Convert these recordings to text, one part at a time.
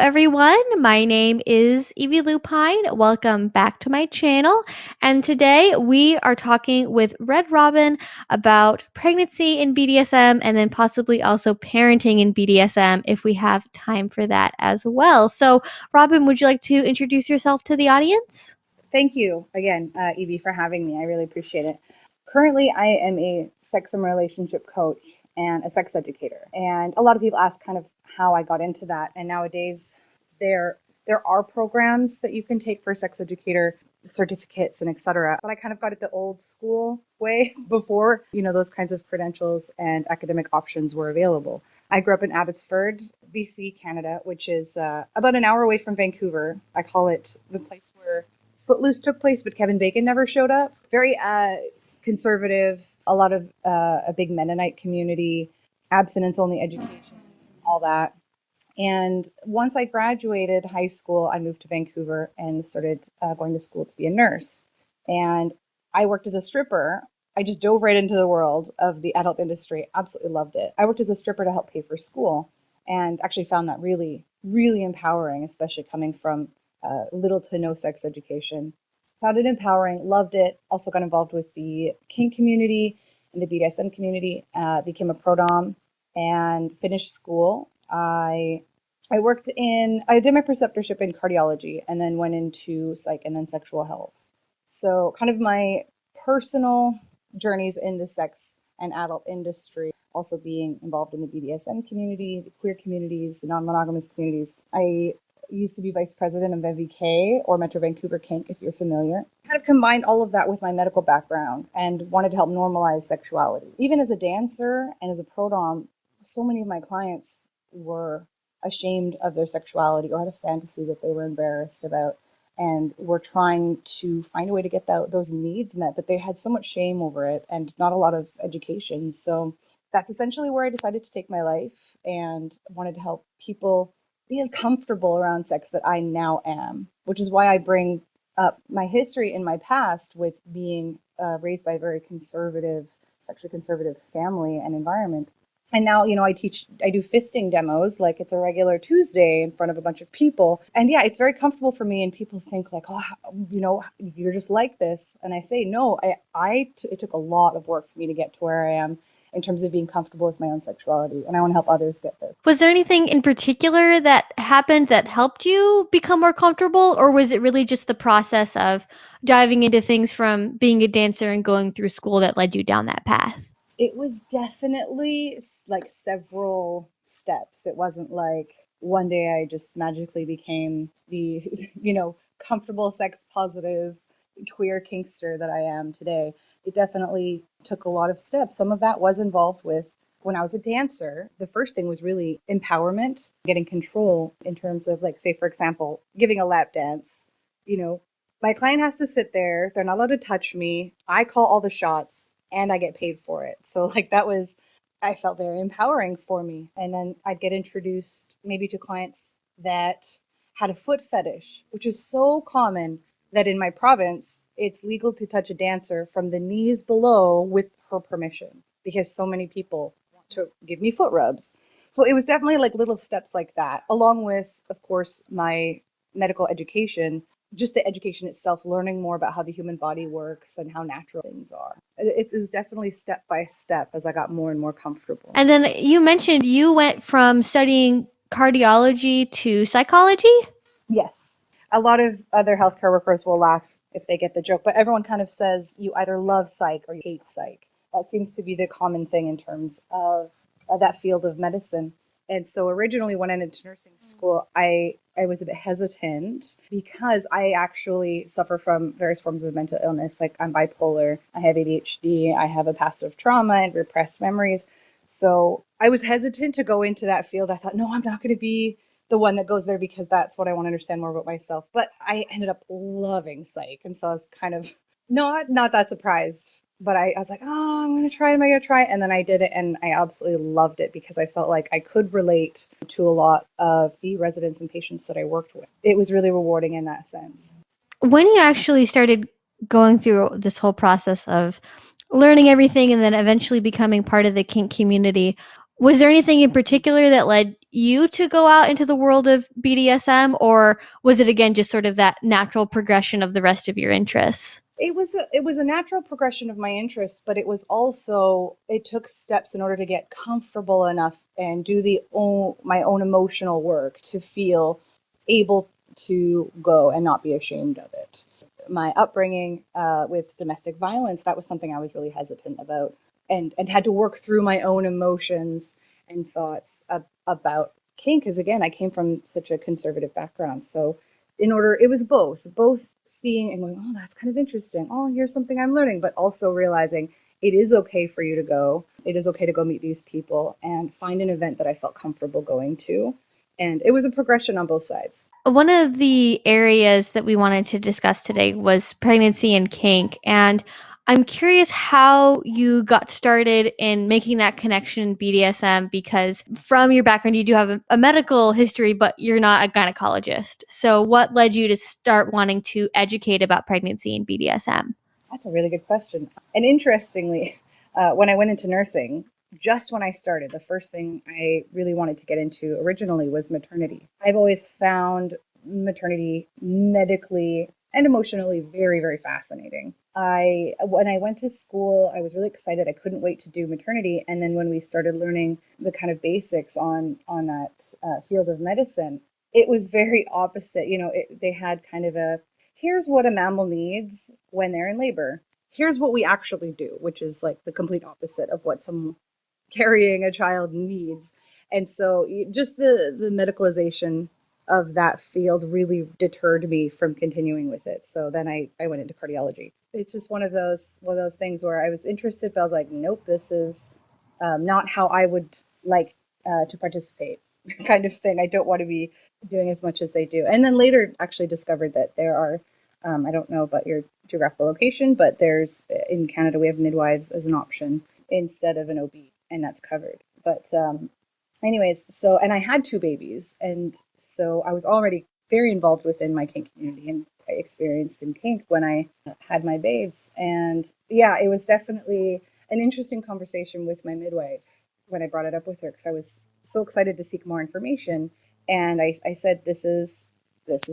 everyone. My name is Evie Lupine. Welcome back to my channel. And today we are talking with Red Robin about pregnancy in BDSM and then possibly also parenting in BDSM if we have time for that as well. So, Robin, would you like to introduce yourself to the audience? Thank you again, Evie, for having me. I really appreciate it. Currently, I am a sex and relationship coach and a sex educator. And a lot of people ask kind of how I got into that. And nowadays, there are programs that you can take for sex educator certificates and etc. But I kind of got it the old school way before, those kinds of credentials and academic options were available. I grew up in Abbotsford, BC, Canada, which is about an hour away from Vancouver. I call it the place where Footloose took place, but Kevin Bacon never showed up. Very conservative, a lot of a big Mennonite community, abstinence-only education, all that. And once I graduated high school, I moved to Vancouver and started going to school to be a nurse. And I worked as a stripper. I just dove right into the world of the adult industry. Absolutely loved it. I worked as a stripper to help pay for school and actually found that really, really empowering, especially coming from little to no sex education. Found it empowering, loved it. Also got involved with the Kink community and the Bdsm community. Became a pro-dom and finished school. I did my preceptorship in cardiology and then went into psych and then sexual health. So kind of my personal journeys in the sex and adult industry, also being involved in the BDSM community, the queer communities, the non-monogamous communities. I used to be vice president of MVK, or Metro Vancouver Kink, if you're familiar. Kind of combined all of that with my medical background and wanted to help normalize sexuality. Even as a dancer and as a pro-dom, so many of my clients were ashamed of their sexuality or had a fantasy that they were embarrassed about and were trying to find a way to get those needs met, but they had so much shame over it and not a lot of education. So that's essentially where I decided to take my life and wanted to help people be as comfortable around sex that I now am, which is why I bring up my history in my past with being raised by a very conservative, sexually conservative family and environment. And now, I do fisting demos like it's a regular Tuesday in front of a bunch of people. And yeah, it's very comfortable for me. And people think like, oh, you're just like this. And I say, no, it took a lot of work for me to get to where I am in terms of being comfortable with my own sexuality. And I want to help others get there. Was there anything in particular that happened that helped you become more comfortable, or was it really just the process of diving into things from being a dancer and going through school that led you down that path? It was definitely like several steps. It wasn't like one day I just magically became the, comfortable, sex positive, queer kinkster that I am today. It definitely took a lot of steps. Some of that was involved with when I was a dancer. The first thing was really empowerment, getting control in terms of, like, say, for example, giving a lap dance. My client has to sit there. They're not allowed to touch me. I call all the shots and I get paid for it. So I felt very empowering for me. And then I'd get introduced maybe to clients that had a foot fetish, which is so common that in my province, it's legal to touch a dancer from the knees below with her permission because so many people want to give me foot rubs. So it was definitely like little steps like that, along with, of course, my medical education, just the education itself, learning more about how the human body works and how natural things are. It was definitely step by step as I got more and more comfortable. And then you mentioned you went from studying cardiology to psychology? Yes. A lot of other healthcare workers will laugh if they get the joke, but everyone kind of says you either love psych or you hate psych. That seems to be the common thing in terms of that field of medicine. And so originally when I went into nursing school, I was a bit hesitant because I actually suffer from various forms of mental illness. Like I'm bipolar, I have ADHD, I have a past of trauma and repressed memories. So I was hesitant to go into that field. I thought, no, I'm not going to be the one that goes there because that's what I want to understand more about myself. But I ended up loving psych. And so I was kind of not that surprised. But I was like, oh, I'm going to try it. Am I going to try it? And then I did it and I absolutely loved it because I felt like I could relate to a lot of the residents and patients that I worked with. It was really rewarding in that sense. When you actually started going through this whole process of learning everything and then eventually becoming part of the kink community, was there anything in particular that led you to go out into the world of BDSM, or was it again just sort of that natural progression of the rest of your interests? It was a natural progression of my interests, but it took steps in order to get comfortable enough and do my own emotional work to feel able to go and not be ashamed of it. My upbringing with domestic violence, that was something I was really hesitant about, and had to work through my own emotions and thoughts about kink, because again, I came from such a conservative background. So it was both seeing and going, oh, that's kind of interesting. Oh, here's something I'm learning, but also realizing it is okay for you to go. It is okay to go meet these people and find an event that I felt comfortable going to. And it was a progression on both sides. One of the areas that we wanted to discuss today was pregnancy and kink. And I'm curious how you got started in making that connection in BDSM, because from your background, you do have a medical history, but you're not a gynecologist. So, what led you to start wanting to educate about pregnancy and BDSM? That's a really good question. And interestingly, when I went into nursing, just when I started, the first thing I really wanted to get into originally was maternity. I've always found maternity medically and emotionally very, very fascinating. When I went to school, I was really excited. I couldn't wait to do maternity. And then when we started learning the kind of basics on that field of medicine, it was very opposite. They had kind of here's what a mammal needs when they're in labor. Here's what we actually do, which is like the complete opposite of what someone carrying a child needs. And so just the medicalization of that field really deterred me from continuing with it. So then I went into cardiology. It's just one of those things where I was interested, but I was like, nope, this is not how I would like to participate kind of thing. I don't want to be doing as much as they do. And then later actually discovered that there are, I don't know about your geographical location, but in Canada, we have midwives as an option instead of an OB, and that's covered. But anyways, and I had two babies, and so I was already very involved within my kink community, and I experienced in kink when I had my babes. And yeah, it was definitely an interesting conversation with my midwife when I brought it up with her, because I was so excited to seek more information. And I said, this is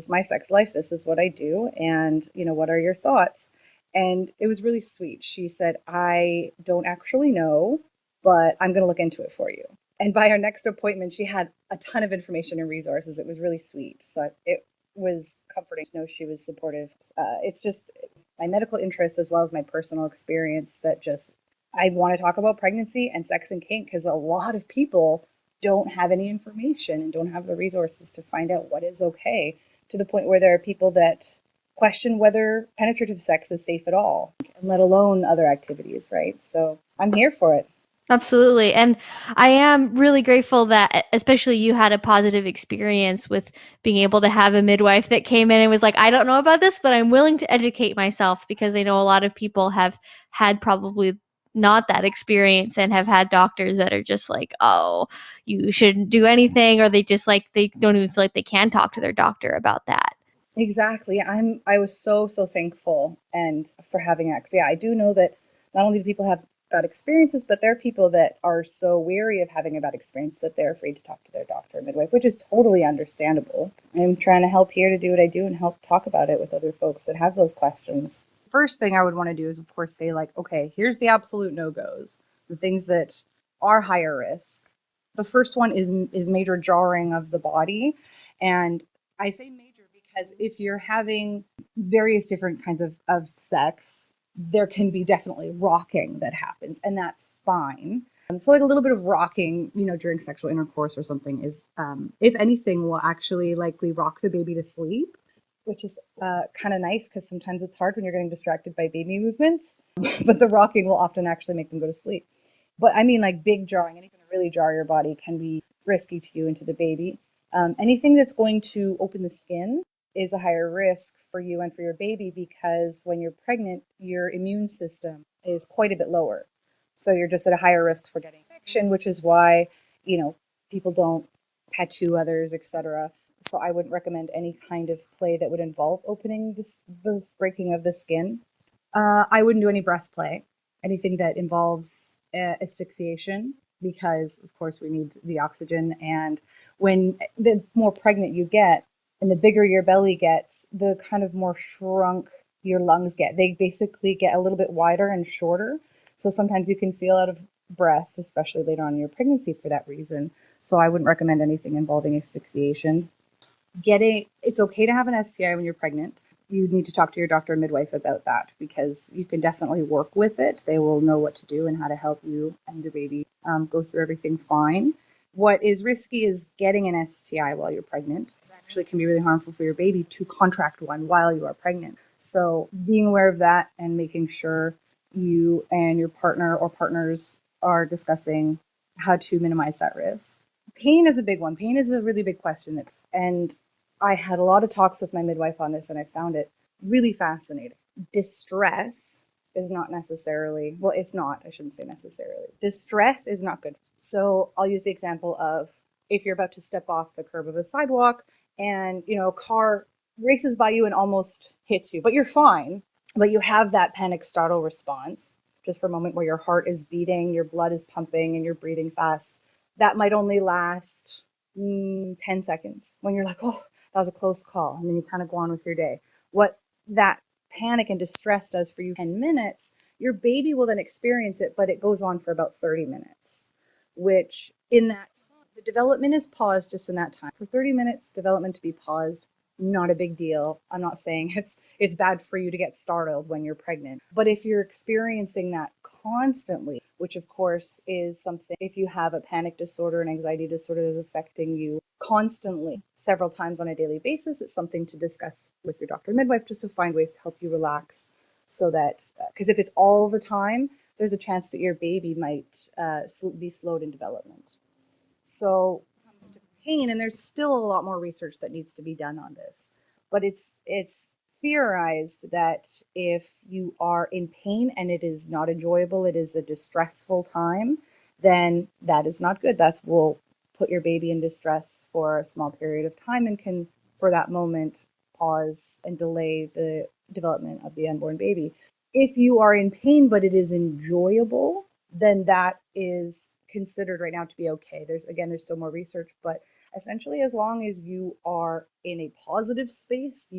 my sex life. This is what I do. And, what are your thoughts? And it was really sweet. She said, I don't actually know, but I'm going to look into it for you. And by our next appointment, she had a ton of information and resources. It was really sweet. So it was comforting to know she was supportive. It's just my medical interest as well as my personal experience that just, I want to talk about pregnancy and sex and kink, because a lot of people don't have any information and don't have the resources to find out what is okay, to the point where there are people that question whether penetrative sex is safe at all, let alone other activities, right? So I'm here for it. Absolutely. And I am really grateful that especially you had a positive experience with being able to have a midwife that came in and was like, I don't know about this, but I'm willing to educate myself, because I know a lot of people have had probably not that experience and have had doctors that are just like, oh, you shouldn't do anything, or they don't even feel like they can talk to their doctor about that. Exactly. I was so thankful and for having that. 'Cause, yeah, I do know that not only do people have bad experiences, but there are people that are so weary of having a bad experience that they're afraid to talk to their doctor or midwife, which is totally understandable. I'm trying to help here to do what I do and help talk about it with other folks that have those questions. First thing I would want to do is, of course, say like, okay, here's the absolute no-goes, the things that are higher risk. The first one is major jarring of the body, and I say major because if you're having various different kinds of sex, there can be definitely rocking that happens, and that's fine. So, like a little bit of rocking, during sexual intercourse or something is, if anything, will actually likely rock the baby to sleep, which is kind of nice because sometimes it's hard when you're getting distracted by baby movements, but the rocking will often actually make them go to sleep. But I mean, like big jarring, anything that really jar your body can be risky to you and to the baby. Anything that's going to open the skin is a higher risk for you and for your baby, because when you're pregnant, your immune system is quite a bit lower. So you're just at a higher risk for getting infection, which is why, people don't tattoo others, etc. So I wouldn't recommend any kind of play that would involve opening the breaking of the skin. I wouldn't do any breath play, anything that involves asphyxiation. because, of course, we need the oxygen. And when the more pregnant you get and the bigger your belly gets, the kind of more shrunk your lungs get. They basically get a little bit wider and shorter. So sometimes you can feel out of breath, especially later on in your pregnancy for that reason. So I wouldn't recommend anything involving asphyxiation. It's okay to have an STI when you're pregnant. You need to talk to your doctor and midwife about that, because you can definitely work with it. They will know what to do and how to help you and your baby go through everything fine. What is risky is getting an STI while you're pregnant. It actually can be really harmful for your baby to contract one while you are pregnant. So being aware of that and making sure you and your partner or partners are discussing how to minimize that risk. Pain is a big one. Pain is a really big question, and I had a lot of talks with my midwife on this, and I found it really fascinating. Distress is not necessarily, well, it's not, I shouldn't say necessarily. Distress is not good. So I'll use the example of if you're about to step off the curb of a sidewalk and, a car races by you and almost hits you, but you're fine, but you have that panic startle response just for a moment where your heart is beating, your blood is pumping, and you're breathing fast. That might only last 10 seconds when you're like, oh, that was a close call. And then you kind of go on with your day. What that panic and distress does for you 10 minutes, your baby will then experience it, but it goes on for about 30 minutes, which in that time, the development is paused just in that time. For 30 minutes, development to be paused, not a big deal. I'm not saying it's bad for you to get startled when you're pregnant. But if you're experiencing that constantly, which of course is something, if you have a panic disorder, an anxiety disorder that is affecting you constantly, several times on a daily basis, it's something to discuss with your doctor and midwife just to find ways to help you relax, so that, because if it's all the time, there's a chance that your baby might be slowed in development. So when it comes to pain, and there's still a lot more research that needs to be done on this, but it's theorized that if you are in pain and it is not enjoyable, it is a distressful time, then that is not good. That will put your baby in distress for a small period of time and can, for that moment, pause and delay the development of the unborn baby. If you are in pain but it is enjoyable, then that is considered right now to be okay. There's still more research, but essentially, as long as you are in a positive space,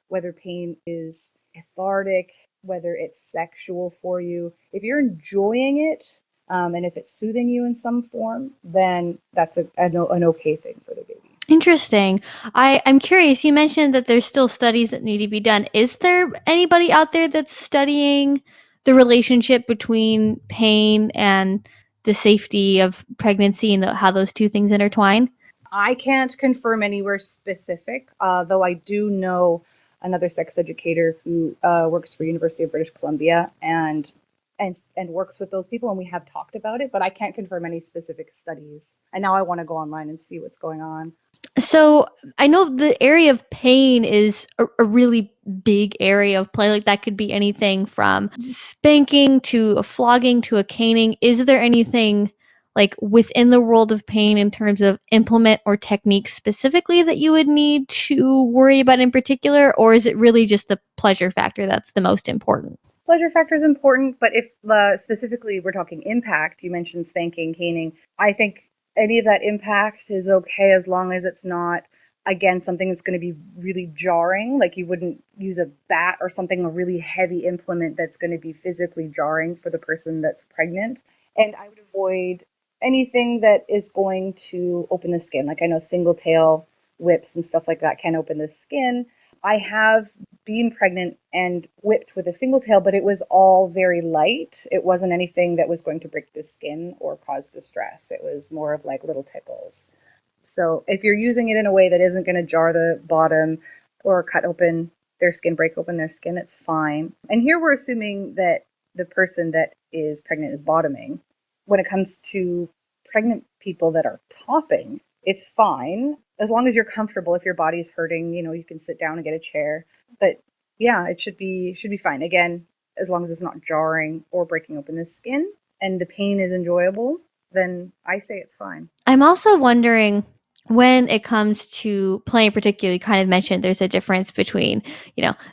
whether pain is cathartic, whether it's sexual for you, if you're enjoying it, and if it's soothing you in some form, then that's an okay thing for the baby. Interesting. I'm curious, you mentioned that there's still studies that need to be done. Is there anybody out there that's studying the relationship between pain and the safety of pregnancy and how those two things intertwine? I can't confirm anywhere specific, though I do know another sex educator who works for University of British Columbia and works with those people, and we have talked about it, but I can't confirm any specific studies. And now I want to go online and see what's going on. So I know the area of pain is a really big area of play. Like that could be anything from spanking to a flogging to a caning. Is there anything like within the world of pain in terms of implement or technique specifically that you would need to worry about in particular? Or is it really just the pleasure factor that's the most important? Pleasure factor is important, but if specifically we're talking impact, you mentioned spanking, caning, I think any of that impact is okay as long as it's not, again, something that's going to be really jarring. Like you wouldn't use a bat or something, a really heavy implement that's going to be physically jarring for the person that's pregnant. And I would avoid anything that is going to open the skin. Like I know single tail whips and stuff like that can open the skin. I have been pregnant and whipped with a single tail, but it was all very light. It wasn't anything that was going to break the skin or cause distress. It was more of like little tickles. So if you're using it in a way that isn't going to jar the bottom or cut open their skin, break open their skin, it's fine. And here we're assuming that the person that is pregnant is bottoming. When it comes to pregnant people that are topping, it's fine as long as you're comfortable. If your body's hurting, you can sit down and get a chair. But yeah, it should be fine. Again, as long as it's not jarring or breaking open the skin and the pain is enjoyable, then I say it's fine. I'm also wondering, when it comes to playing, particularly, kind of mentioned there's a difference between,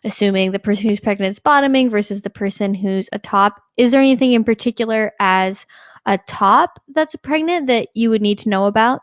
assuming the person who's pregnant is bottoming versus the person who's atop. Is there anything in particular as a top that's pregnant that you would need to know about?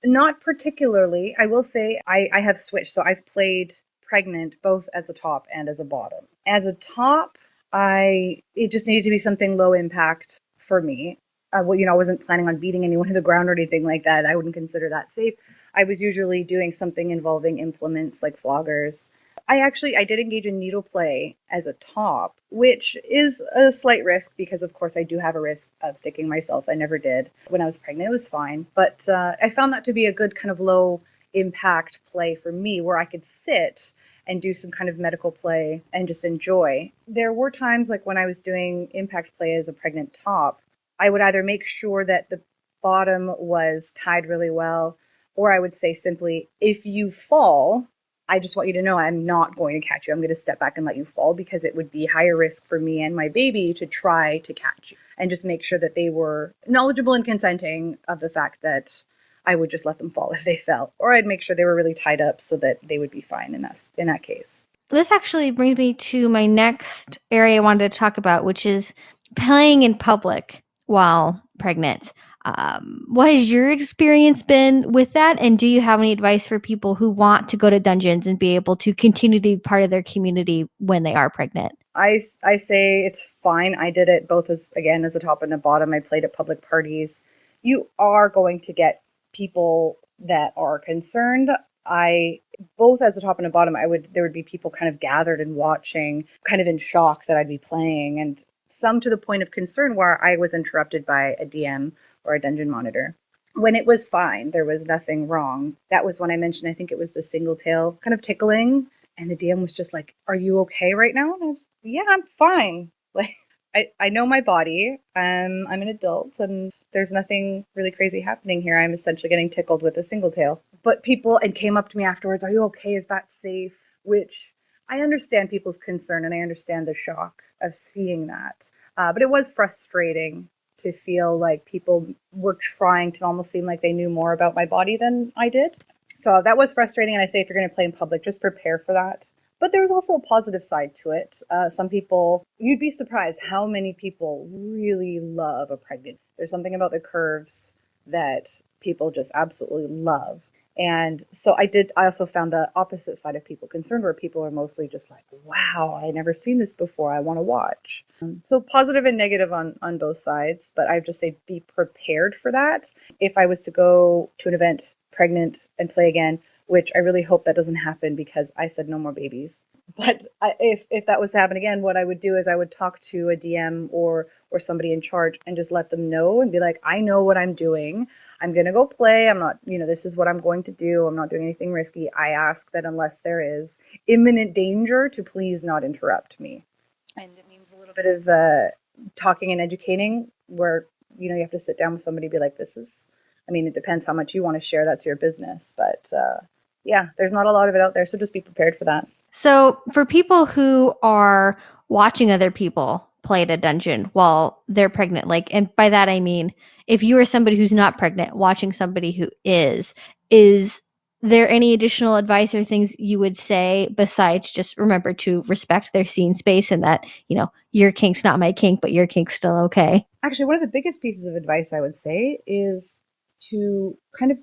Not particularly. I will say I have switched. So I've played pregnant both as a top and as a bottom. As a top, it just needed to be something low impact for me. Well, I wasn't planning on beating anyone to the ground or anything like that. I wouldn't consider that safe. I was usually doing something involving implements like floggers. I did engage in needle play as a top, which is a slight risk because, of course, I do have a risk of sticking myself. I never did. When I was pregnant, it was fine. But I found that to be a good kind of low impact play for me where I could sit and do some kind of medical play and just enjoy. There were times like when I was doing impact play as a pregnant top, I would either make sure that the bottom was tied really well, or I would say simply, if you fall, I just want you to know I'm not going to catch you. I'm going to step back and let you fall because it would be higher risk for me and my baby to try to catch you, and just make sure that they were knowledgeable and consenting of the fact that I would just let them fall if they fell, or I'd make sure they were really tied up so that they would be fine in that case. This actually brings me to my next area I wanted to talk about, which is playing in public while pregnant. What has your experience been with that? And do you have any advice for people who want to go to dungeons and be able to continue to be part of their community when they are pregnant? I say it's fine. I did it both as a top and a bottom. I played at public parties. You are going to get people that are concerned. I both as a top and a bottom, there would be people kind of gathered and watching, kind of in shock that I'd be playing, and some to the point of concern where I was interrupted by a DM or a dungeon monitor. When it was fine, there was nothing wrong. That was when I mentioned, I think it was the single tail kind of tickling, and the DM was just like, "Are you okay right now?" And I was, "Yeah, I'm fine." Like, I know my body. I'm an adult, and there's nothing really crazy happening here. I'm essentially getting tickled with a single tail. But people and came up to me afterwards, "Are you okay? Is that safe?" Which I understand people's concern, and I understand the shock of seeing that. But it was frustrating to feel like people were trying to almost seem like they knew more about my body than I did. So that was frustrating. And I say, if you're going to play in public, just prepare for that. But there was also a positive side to it. Some people, you'd be surprised how many people really love a pregnant. There's something about the curves that people just absolutely love. And so I also found the opposite side of people concerned, where people are mostly just like, "Wow, I never seen this before. I want to watch." So positive and negative on both sides, but I would just say be prepared for that. If I was to go to an event pregnant and play again, which I really hope that doesn't happen because I said no more babies. But if that was to happen again, what I would do is I would talk to a DM or somebody in charge and just let them know and be like, "I know what I'm doing. I'm going to go play. I'm not, this is what I'm going to do. I'm not doing anything risky. I ask that unless there is imminent danger to please not interrupt me." And it means a little bit of talking and educating where, you have to sit down with somebody and be like, it depends how much you want to share. That's your business. But yeah, there's not a lot of it out there. So just be prepared for that. So, for people who are watching other people play at a dungeon while they're pregnant, and by that I mean, if you are somebody who's not pregnant watching somebody who is there any additional advice or things you would say besides just remember to respect their scene space and that, your kink's not my kink, but your kink's still okay? Actually, one of the biggest pieces of advice I would say is to kind of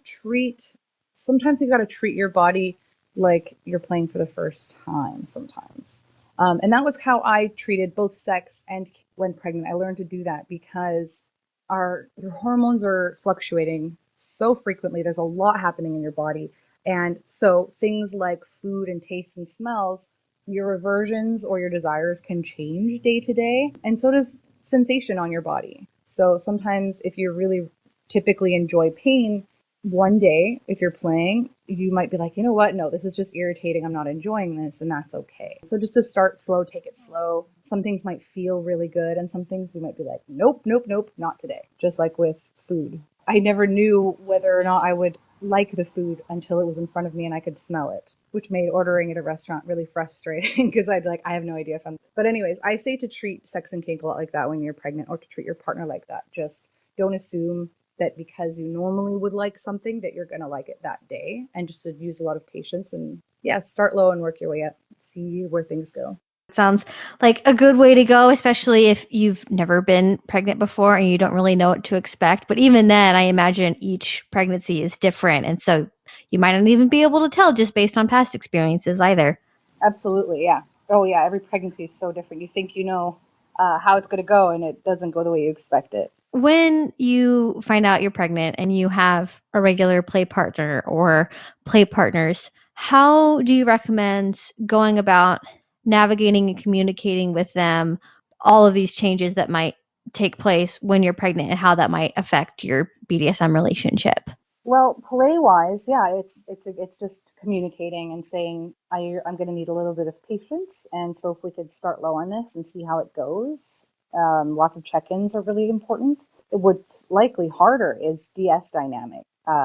sometimes you got to treat your body like you're playing for the first time sometimes. And that was how I treated both sex and when pregnant. I learned to do that because your hormones are fluctuating so frequently. There's a lot happening in your body. And so things like food and tastes and smells, your aversions or your desires can change day to day. And so does sensation on your body. So sometimes if you really typically enjoy pain, one day, if you're playing, you might be like, "You know what? No, this is just irritating. I'm not enjoying this," and that's okay. So just to start slow, take it slow. Some things might feel really good, and some things you might be like, "Nope, nope, nope, not today." Just like with food. I never knew whether or not I would like the food until it was in front of me and I could smell it, which made ordering at a restaurant really frustrating because I'd be like, I have no idea if I'm. But anyways, I say to treat sex and kink a lot like that when you're pregnant, or to treat your partner like that. Just don't assume that because you normally would like something that you're going to like it that day, and just to use a lot of patience and start low and work your way up, see where things go. Sounds like a good way to go, especially if you've never been pregnant before and you don't really know what to expect. But even then, I imagine each pregnancy is different. And so you might not even be able to tell just based on past experiences either. Absolutely, yeah. Oh, yeah. Every pregnancy is so different. You think you know how it's going to go, and it doesn't go the way you expect it. When you find out you're pregnant and you have a regular play partner or play partners, how do you recommend going about navigating and communicating with them all of these changes that might take place when you're pregnant and how that might affect your BDSM relationship? Well, play wise, yeah, it's just communicating and saying I'm going to need a little bit of patience, and so if we could start low on this and see how it goes. Lots of check-ins are really important. What's likely harder is DS dynamic.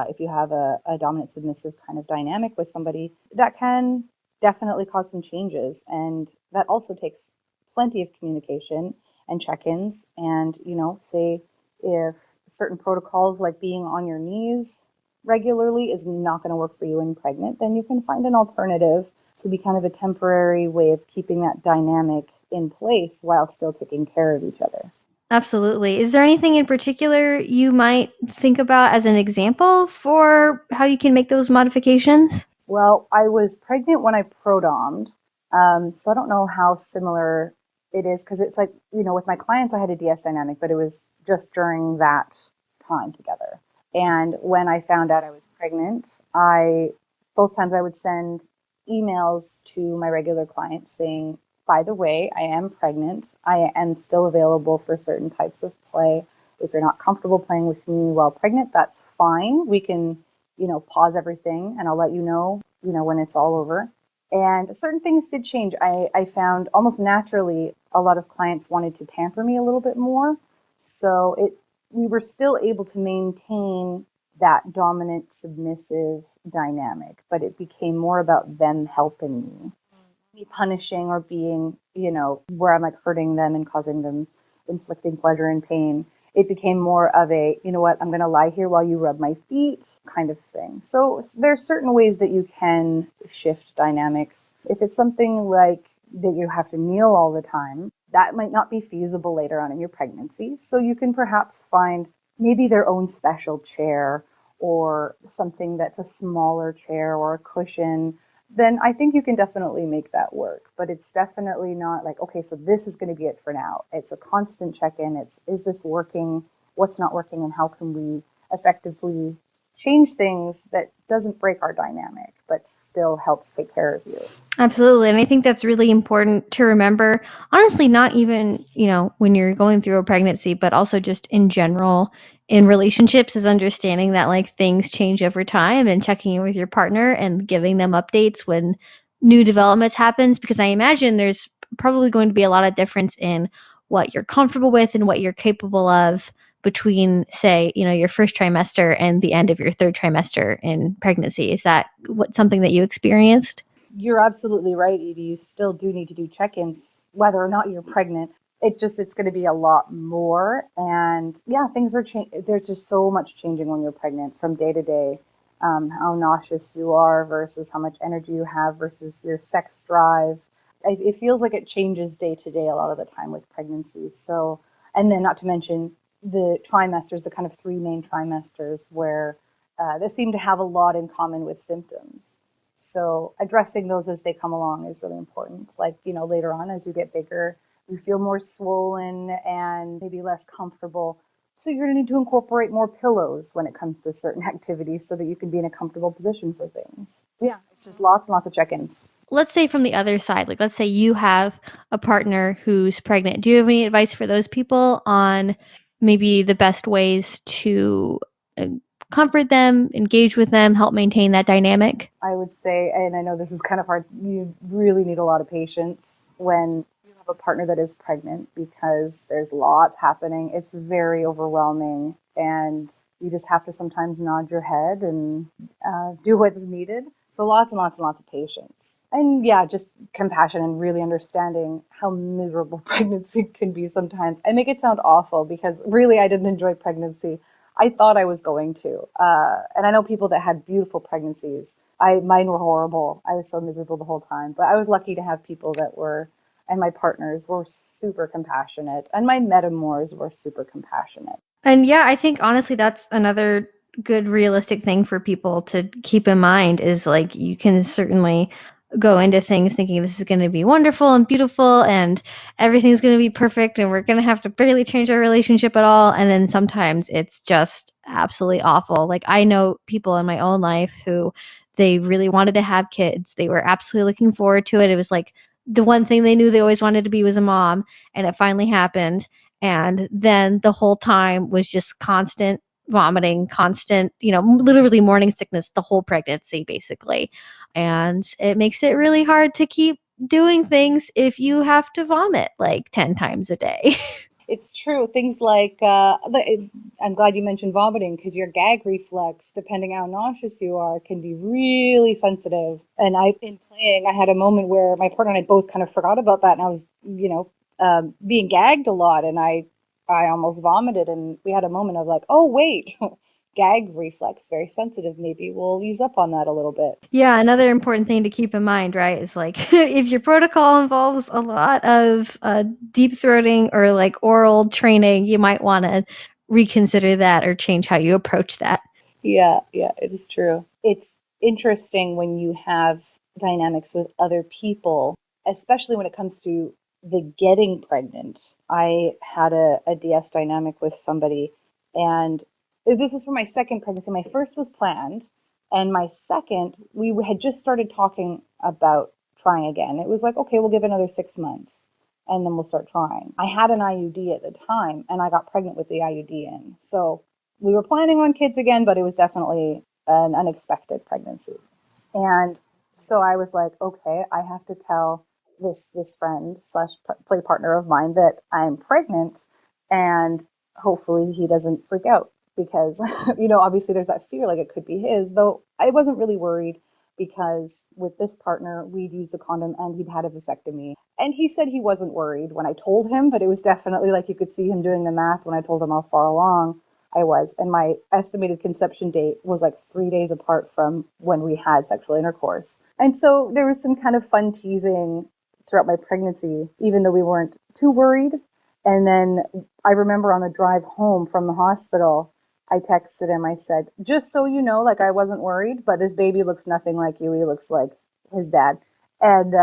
If you have a dominant submissive kind of dynamic with somebody, that can definitely cause some changes, and that also takes plenty of communication and check-ins, and say if certain protocols like being on your knees regularly is not going to work for you when pregnant, then you can find an alternative to be kind of a temporary way of keeping that dynamic in place while still taking care of each other. Absolutely. Is there anything in particular you might think about as an example for how you can make those modifications? Well, I was pregnant when I prodomed, so I don't know how similar it is because it's like, with my clients, I had a DS dynamic, but it was just during that time together. And when I found out I was pregnant, both times I would send emails to my regular clients saying, by the way, I am pregnant. I am still available for certain types of play. If you're not comfortable playing with me while pregnant, that's fine. We can, pause everything and I'll let when it's all over. And certain things did change. I found almost naturally a lot of clients wanted to pamper me a little bit more. So we were still able to maintain that dominant submissive dynamic, but it became more about them helping me punishing or being, where I'm like hurting them and causing them, inflicting pleasure and pain. It became more of a, you know what, I'm going to lie here while you rub my feet kind of thing. So there's certain ways that you can shift dynamics. If it's something like that you have to kneel all the time, that might not be feasible later on in your pregnancy. So you can perhaps find maybe their own special chair or something that's a smaller chair or a cushion. Then I think you can definitely make that work. But it's definitely not like, okay, so this is going to be it for now. It's a constant check-in. Is this working? What's not working? And how can we effectively change things that doesn't break our dynamic, but still helps take care of you? Absolutely. And I think that's really important to remember. Honestly, not even, when you're going through a pregnancy, but also just in general in relationships is understanding that like things change over time and checking in with your partner and giving them updates when new developments happens because I imagine there's probably going to be a lot of difference in what you're comfortable with and what you're capable of between say, your first trimester and the end of your third trimester in pregnancy. Is that something that you experienced? You're absolutely right, Edie. You still do need to do check-ins, whether or not you're pregnant. It's going to be a lot more. And yeah, things are changing. There's just so much changing when you're pregnant from day to day. How nauseous you are versus how much energy you have versus your sex drive. It feels like it changes day to day a lot of the time with pregnancy. So, and then not to mention the trimesters, the kind of three main trimesters where they seem to have a lot in common with symptoms. So addressing those as they come along is really important. Like, later on as you get bigger, you feel more swollen and maybe less comfortable. So you're going to need to incorporate more pillows when it comes to certain activities so that you can be in a comfortable position for things. Yeah, it's just lots and lots of check-ins. Let's say from the other side, like let's say you have a partner who's pregnant. Do you have any advice for those people on maybe the best ways to uh, comfort them, engage with them, help maintain that dynamic? I would say, and I know this is kind of hard, you really need a lot of patience when you have a partner that is pregnant because there's lots happening. It's very overwhelming, and you just have to sometimes nod your head and do what's needed. So lots and lots and lots of patience. And yeah, just compassion and really understanding how miserable pregnancy can be sometimes. I make it sound awful because really I didn't enjoy pregnancy. I thought I was going to. And I know people that had beautiful pregnancies. Mine were horrible. I was so miserable the whole time. But I was lucky to have people that were And my partners were super compassionate, and my metamors were super compassionate. And yeah, I think honestly that's another good realistic thing for people to keep in mind is like you can certainly go into things thinking this is going to be wonderful and beautiful and everything's going to be perfect and we're going to have to barely change our relationship at all, and then sometimes it's just absolutely awful. Like I know people in my own life who they really wanted to have kids. They were absolutely looking forward to it. It was like the one thing they knew they always wanted to be was a mom, and it finally happened, and then the whole time was just constant vomiting, constant, literally morning sickness the whole pregnancy, basically. And it makes it really hard to keep doing things if you have to vomit like 10 times a day. It's true. Things like, I'm glad you mentioned vomiting, because your gag reflex, depending how nauseous you are, can be really sensitive. And in playing, I had a moment where my partner and I both kind of forgot about that. And I was, being gagged a lot, and I almost vomited. And we had a moment of like, oh, wait, gag reflex, very sensitive. Maybe we'll ease up on that a little bit. Yeah, another important thing to keep in mind, right, is like if your protocol involves a lot of deep throating or like oral training, you might want to reconsider that or change how you approach that. Yeah, it is true. It's interesting when you have dynamics with other people, especially when it comes to the getting pregnant. I had a DS dynamic with somebody, and this was for my second pregnancy. My first was planned, and my second, we had just started talking about trying again. It was like, okay, we'll give it another 6 months and then we'll start trying. I had an IUD at the time, and I got pregnant with the IUD in. So we were planning on kids again, but it was definitely an unexpected pregnancy. And so I was like, okay, I have to tell this friend slash play partner of mine that I'm pregnant, and hopefully he doesn't freak out because, obviously there's that fear like it could be his, though I wasn't really worried because with this partner, we'd used a condom and he'd had a vasectomy. And he said he wasn't worried when I told him, but it was definitely like you could see him doing the math when I told him how far along I was. And my estimated conception date was like 3 days apart from when we had sexual intercourse. And so there was some kind of fun teasing throughout my pregnancy, even though we weren't too worried. And then I remember on the drive home from the hospital, I texted him, I said, just so you know, like I wasn't worried, but this baby looks nothing like you. He looks like his dad. And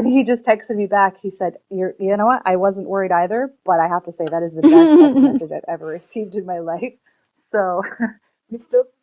he just texted me back. He said, you know what? I wasn't worried either, but I have to say that is the best text message I've ever received in my life. So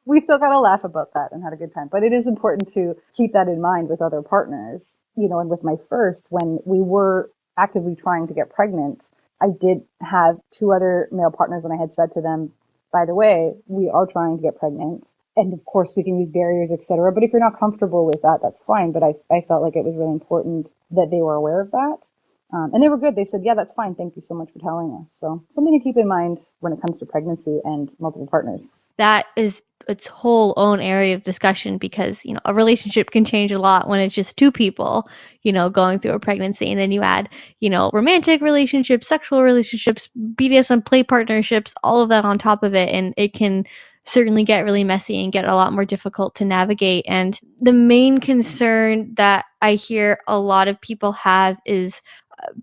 we still got to laugh about that and had a good time. But it is important to keep that in mind with other partners, and with my first, when we were actively trying to get pregnant, I did have 2 other male partners, and I had said to them, by the way, we are trying to get pregnant. And of course, we can use barriers, etc. But if you're not comfortable with that, that's fine. But I felt like it was really important that they were aware of that. And they were good. They said, yeah, that's fine. Thank you so much for telling us. So something to keep in mind when it comes to pregnancy and multiple partners. That is its whole own area of discussion because, a relationship can change a lot when it's just 2 people, going through a pregnancy. And then you add, romantic relationships, sexual relationships, BDSM play partnerships, all of that on top of it. And it can certainly get really messy and get a lot more difficult to navigate. And the main concern that I hear a lot of people have is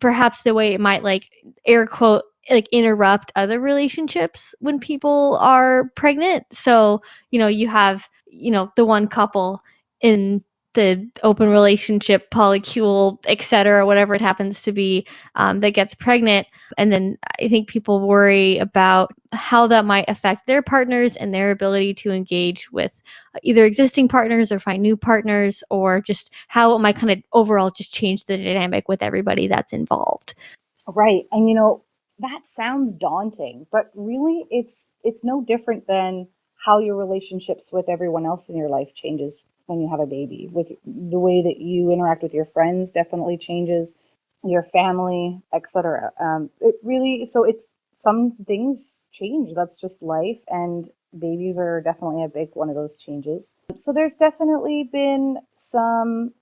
perhaps the way it might like air quote like interrupt other relationships when people are pregnant. So, you have, the one couple in the open relationship, polycule, etc., whatever it happens to be, that gets pregnant. And then I think people worry about how that might affect their partners and their ability to engage with either existing partners or find new partners, or just how it might kind of overall just change the dynamic with everybody that's involved. Right. And that sounds daunting, but really it's no different than how your relationships with everyone else in your life changes when you have a baby. With the way that you interact with your friends definitely changes, your family, etc. It really, so it's, some things change. That's just life, and babies are definitely a big one of those changes. So there's definitely been some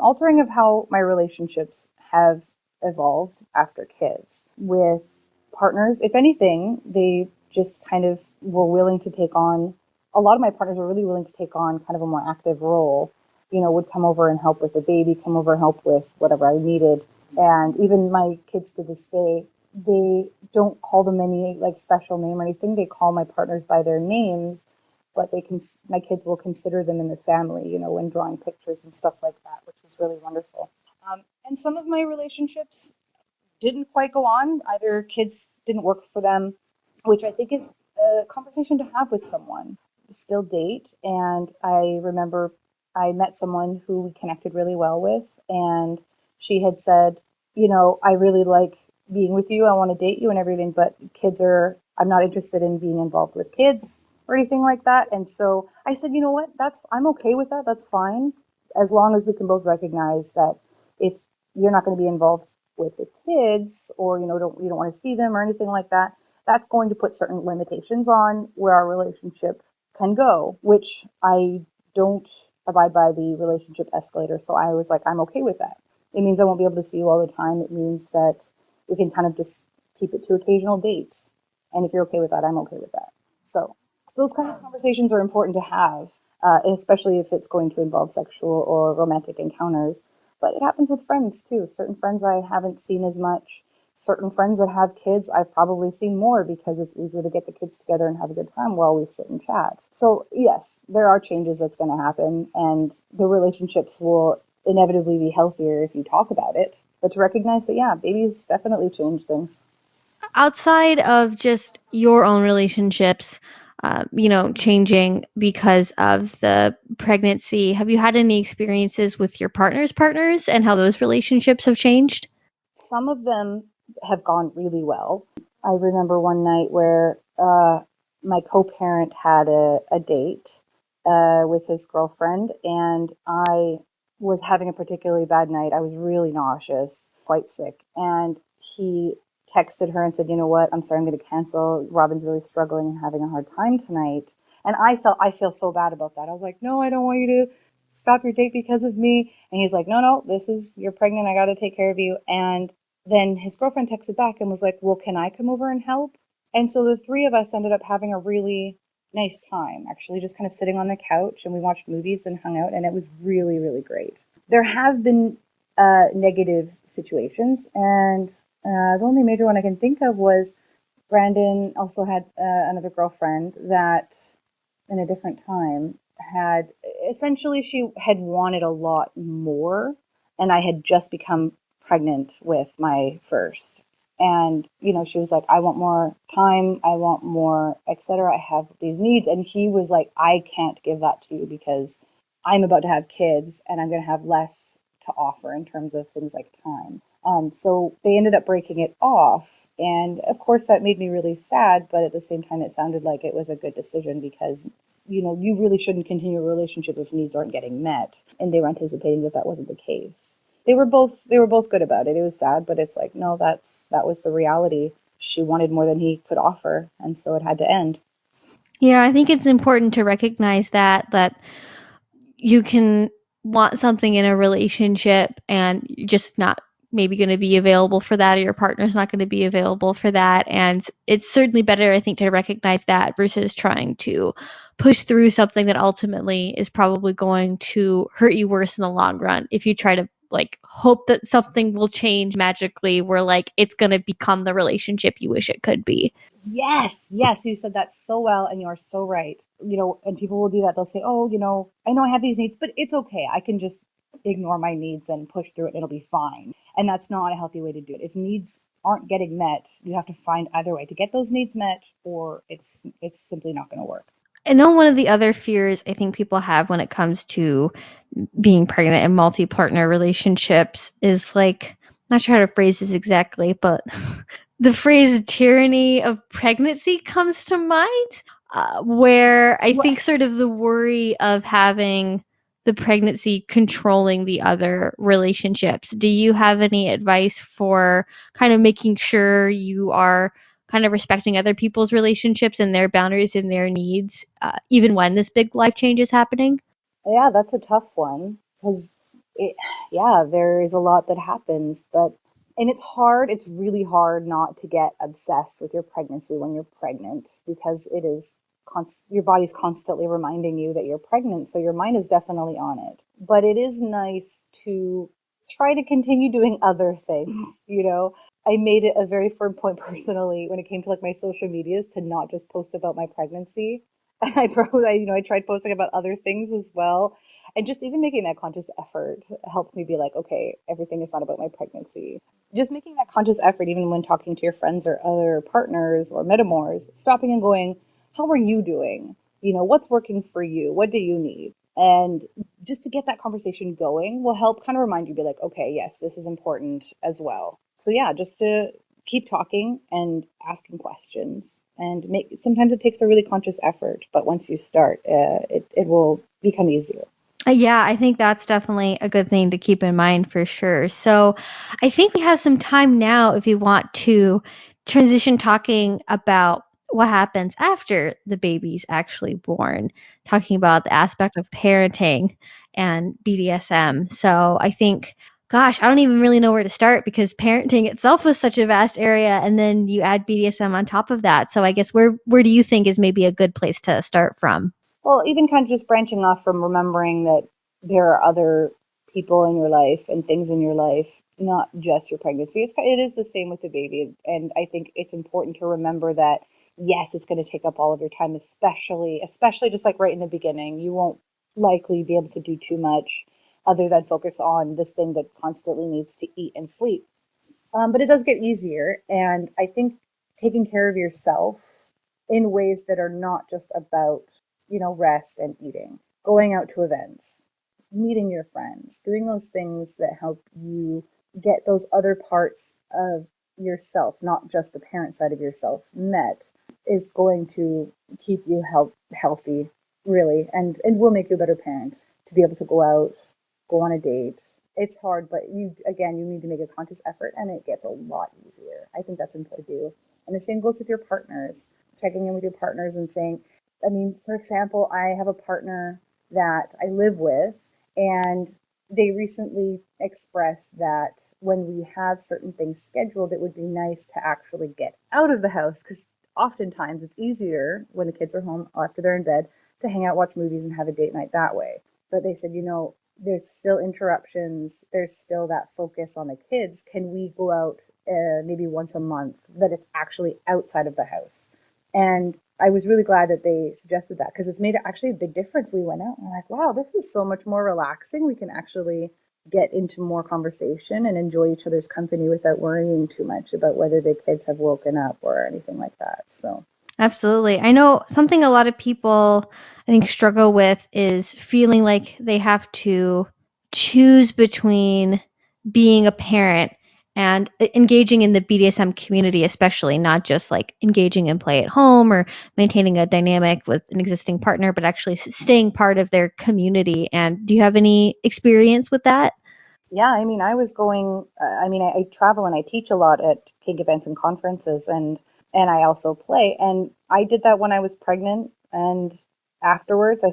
altering of how my relationships have evolved after kids with partners. If anything, they just kind of were willing to take on, a lot of my partners were really willing to take on kind of a more active role, would come over and help with the baby, come over and help with whatever I needed. And even my kids to this day, they don't call them any like special name or anything. They call my partners by their names, but they can. My kids will consider them in the family, when drawing pictures and stuff like that, which is really wonderful. And some of my relationships didn't quite go on. Either kids didn't work for them, which I think is a conversation to have with someone. Still date, and I remember I met someone who we connected really well with, and she had said, I really like being with you. I want to date you and everything, but I'm not interested in being involved with kids or anything like that. And so I said, you know what? I'm okay with that. That's fine. As long as we can both recognize that if you're not going to be involved with the kids, or you don't want to see them or anything like that, that's going to put certain limitations on where our relationship can go, which I don't abide by the relationship escalator. So I was like, I'm okay with that. It means I won't be able to see you all the time. It means that we can kind of just keep it to occasional dates. And if you're okay with that, I'm okay with that. So those kind of conversations are important to have, especially if it's going to involve sexual or romantic encounters. But it happens with friends too. Certain friends I haven't seen as much. Certain friends that have kids I've probably seen more, because it's easier to get the kids together and have a good time while we sit and chat. So yes, there are changes that's going to happen, and the relationships will inevitably be healthier if you talk about it. But to recognize that, yeah, babies definitely change things. Outside of just your own relationships, changing because of the pregnancy, have you had any experiences with your partners and how those relationships have changed? Some of them have gone really well. I remember one night where my co-parent had a date with his girlfriend, and I was having a particularly bad night. I was really nauseous, quite sick, and he texted her and said, "You know what? I'm sorry, I'm going to cancel. Robin's really struggling and having a hard time tonight." And I feel so bad about that. I was like, "No, I don't want you to stop your date because of me." And he's like, "No, you're pregnant. I got to take care of you." And then his girlfriend texted back and was like, "Well, can I come over and help?" And so the three of us ended up having a really nice time, actually, just kind of sitting on the couch, and we watched movies and hung out, and it was really, really great. There have been negative situations, and the only major one I can think of was Brandon also had another girlfriend that, in a different time, had essentially, she had wanted a lot more, and I had just become pregnant with my first. And she was like, "I want more time, I want more, etc. I have these needs." And he was like, "I can't give that to you because I'm about to have kids and I'm going to have less to offer in terms of things like time." So they ended up breaking it off. And of course, that made me really sad. But at the same time, it sounded like it was a good decision, because you really shouldn't continue a relationship if needs aren't getting met. And they were anticipating that that wasn't the case. They were both good about it. It was sad, but it's like, no, that was the reality. She wanted more than he could offer, and so it had to end. Yeah, I think it's important to recognize that you can want something in a relationship and you're just not maybe going to be available for that, or your partner's not going to be available for that. And it's certainly better, I think, to recognize that versus trying to push through something that ultimately is probably going to hurt you worse in the long run if you try to like hope that something will change magically where like it's going to become the relationship you wish it could be. Yes, you said that so well, and you're so right. And people will do that. They'll say, "Oh, I know I have these needs, but it's okay. I can just ignore my needs and push through it, and it'll be fine." And that's not a healthy way to do it. If needs aren't getting met, you have to find either way to get those needs met, or it's simply not going to work. I know one of the other fears I think people have when it comes to being pregnant in multi-partner relationships is like, I'm not sure how to phrase this exactly, but the phrase tyranny of pregnancy comes to mind, where I think sort of the worry of having the pregnancy controlling the other relationships. Do you have any advice for kind of making sure you are kind of respecting other people's relationships and their boundaries and their needs, even when this big life change is happening? Yeah, that's a tough one, because yeah, there is a lot that happens, and it's hard. It's really hard not to get obsessed with your pregnancy when you're pregnant, because it is your body's constantly reminding you that you're pregnant, so your mind is definitely on it. But it is nice to try to continue doing other things, you know. I made it a very firm point personally when it came to like my social medias to not just post about my pregnancy. And I tried posting about other things as well. And just even making that conscious effort helped me be like, okay, everything is not about my pregnancy. Just making that conscious effort, even when talking to your friends or other partners or metamors, stopping and going, how are you doing? You know, what's working for you? What do you need? And just to get that conversation going will help kind of remind you, be like, okay, yes, this is important as well. So yeah, just to keep talking and asking questions and sometimes it takes a really conscious effort, but once you start, it will become easier. Yeah, I think that's definitely a good thing to keep in mind for sure. So, I think we have some time now if you want to transition talking about what happens after the baby's actually born, talking about the aspect of parenting and BDSM. So, I think, gosh, I don't even really know where to start because parenting itself was such a vast area, and then you add BDSM on top of that. So, I guess where do you think is maybe a good place to start from? Well, even kind of just branching off from remembering that there are other people in your life and things in your life, not just your pregnancy. It is the same with the baby, and I think it's important to remember that yes, it's going to take up all of your time, especially just like right in the beginning. You won't likely be able to do too much other than focus on this thing that constantly needs to eat and sleep. But it does get easier, and I think taking care of yourself in ways that are not just about, rest and eating, going out to events, meeting your friends, doing those things that help you get those other parts of yourself, not just the parent side of yourself, met, is going to keep you healthy, really, and will make you a better parent to be able to go out, go on a date. It's hard, but you need to make a conscious effort and it gets a lot easier. I think that's important to do. And the same goes with your partners, checking in with your partners and saying, I mean, for example, I have a partner that I live with, and they recently expressed that when we have certain things scheduled, it would be nice to actually get out of the house because oftentimes it's easier when the kids are home after they're in bed to hang out, watch movies, and have a date night that way. But they said, there's still interruptions. There's still that focus on the kids. Can we go out maybe once a month that it's actually outside of the house? And I was really glad that they suggested that because it's made actually a big difference. We went out and we're like, wow, this is so much more relaxing. We can actually get into more conversation and enjoy each other's company without worrying too much about whether the kids have woken up or anything like that. So Absolutely. I know something a lot of people I think struggle with is feeling like they have to choose between being a parent and engaging in the BDSM community, especially not just like engaging in play at home or maintaining a dynamic with an existing partner, but actually staying part of their community. And do you have any experience with that? yeah, I mean, I was going. I travel and I teach a lot at Kink events and conferences, and I also play. And I did that when I was pregnant, and afterwards, I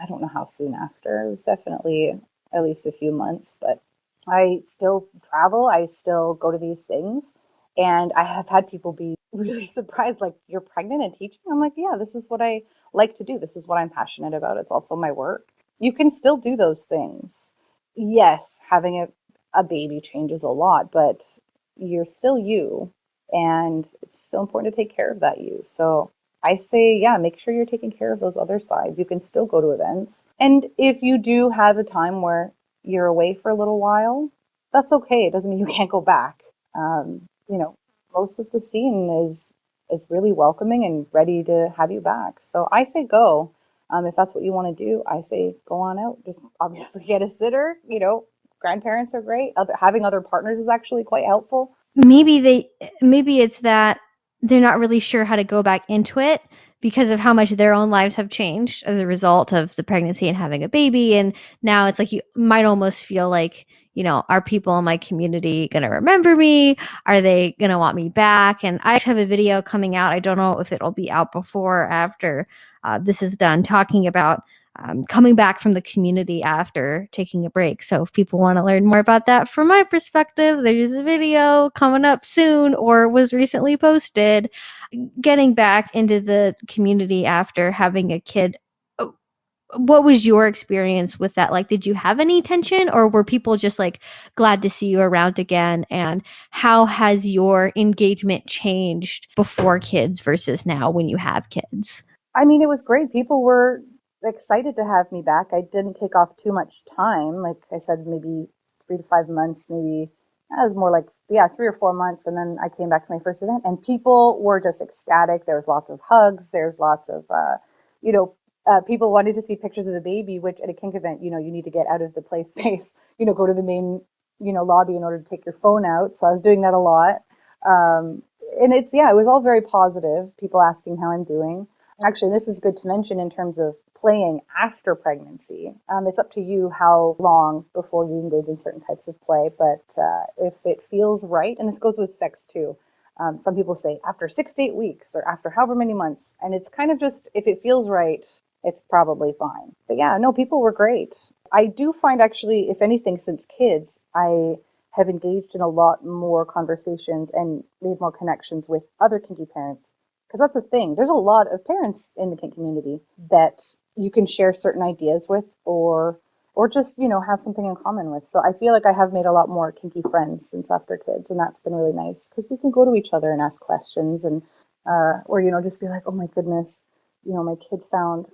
don't know how soon after. It was definitely at least a few months, but I still travel. I still go to these things, and I have had people be really surprised, like, you're pregnant and teaching? I'm like, yeah, this is what I like to do. This is what I'm passionate about. It's also my work. You can still do those things. Yes, having a baby changes a lot, but you're still you, and it's still important to take care of that you. So I say, yeah, make sure you're taking care of those other sides. You can still go to events. And if you do have a time where you're away for a little while, that's okay. It doesn't mean you can't go back. You know, most of the scene is really welcoming and ready to have you back. So I say go. If that's what you want to do, I say go on out. Just obviously get a sitter. Grandparents are great. Having other partners is actually quite helpful. Maybe it's that they're not really sure how to go back into it because of how much their own lives have changed as a result of the pregnancy and having a baby. And now it's like you might almost feel like, are people in my community going to remember me? Are they going to want me back? And I actually have a video coming out. I don't know if it'll be out before or after this is done, talking about coming back from the community after taking a break. So if people want to learn more about that from my perspective, there's a video coming up soon or was recently posted, getting back into the community after having a kid. Oh, what was your experience with that? Like, did you have any tension, or were people just like glad to see you around again? And how has your engagement changed before kids versus now when you have kids? I mean, it was great. People were excited to have me back. I didn't take off too much time. Like I said, maybe 3 to 5 months, maybe that was more like, yeah, 3 or 4 months. And then I came back to my first event and people were just ecstatic. There was lots of hugs. There's lots of, you know, people wanted to see pictures of the baby, which at a kink event, you know, you need to get out of the play space, you know, go to the main, you know, lobby in order to take your phone out. So I was doing that a lot. And it's, yeah, it was all very positive. People asking how I'm doing. Actually, this is good to mention in terms of playing after pregnancy. It's up to you how long before you engage in certain types of play, but if it feels right, and this goes with sex too, some people say after 6 to 8 weeks or after however many months, and it's kind of just, if it feels right, it's probably fine. But yeah, no, people were great. I do find actually, if anything, since kids, I have engaged in a lot more conversations and made more connections with other kinky parents. Because that's the thing. There's a lot of parents in the kink community that you can share certain ideas with or just, you know, have something in common with. So I feel like I have made a lot more kinky friends since after kids, and that's been really nice because we can go to each other and ask questions and or, you know, just be like, oh my goodness, you know, my kid found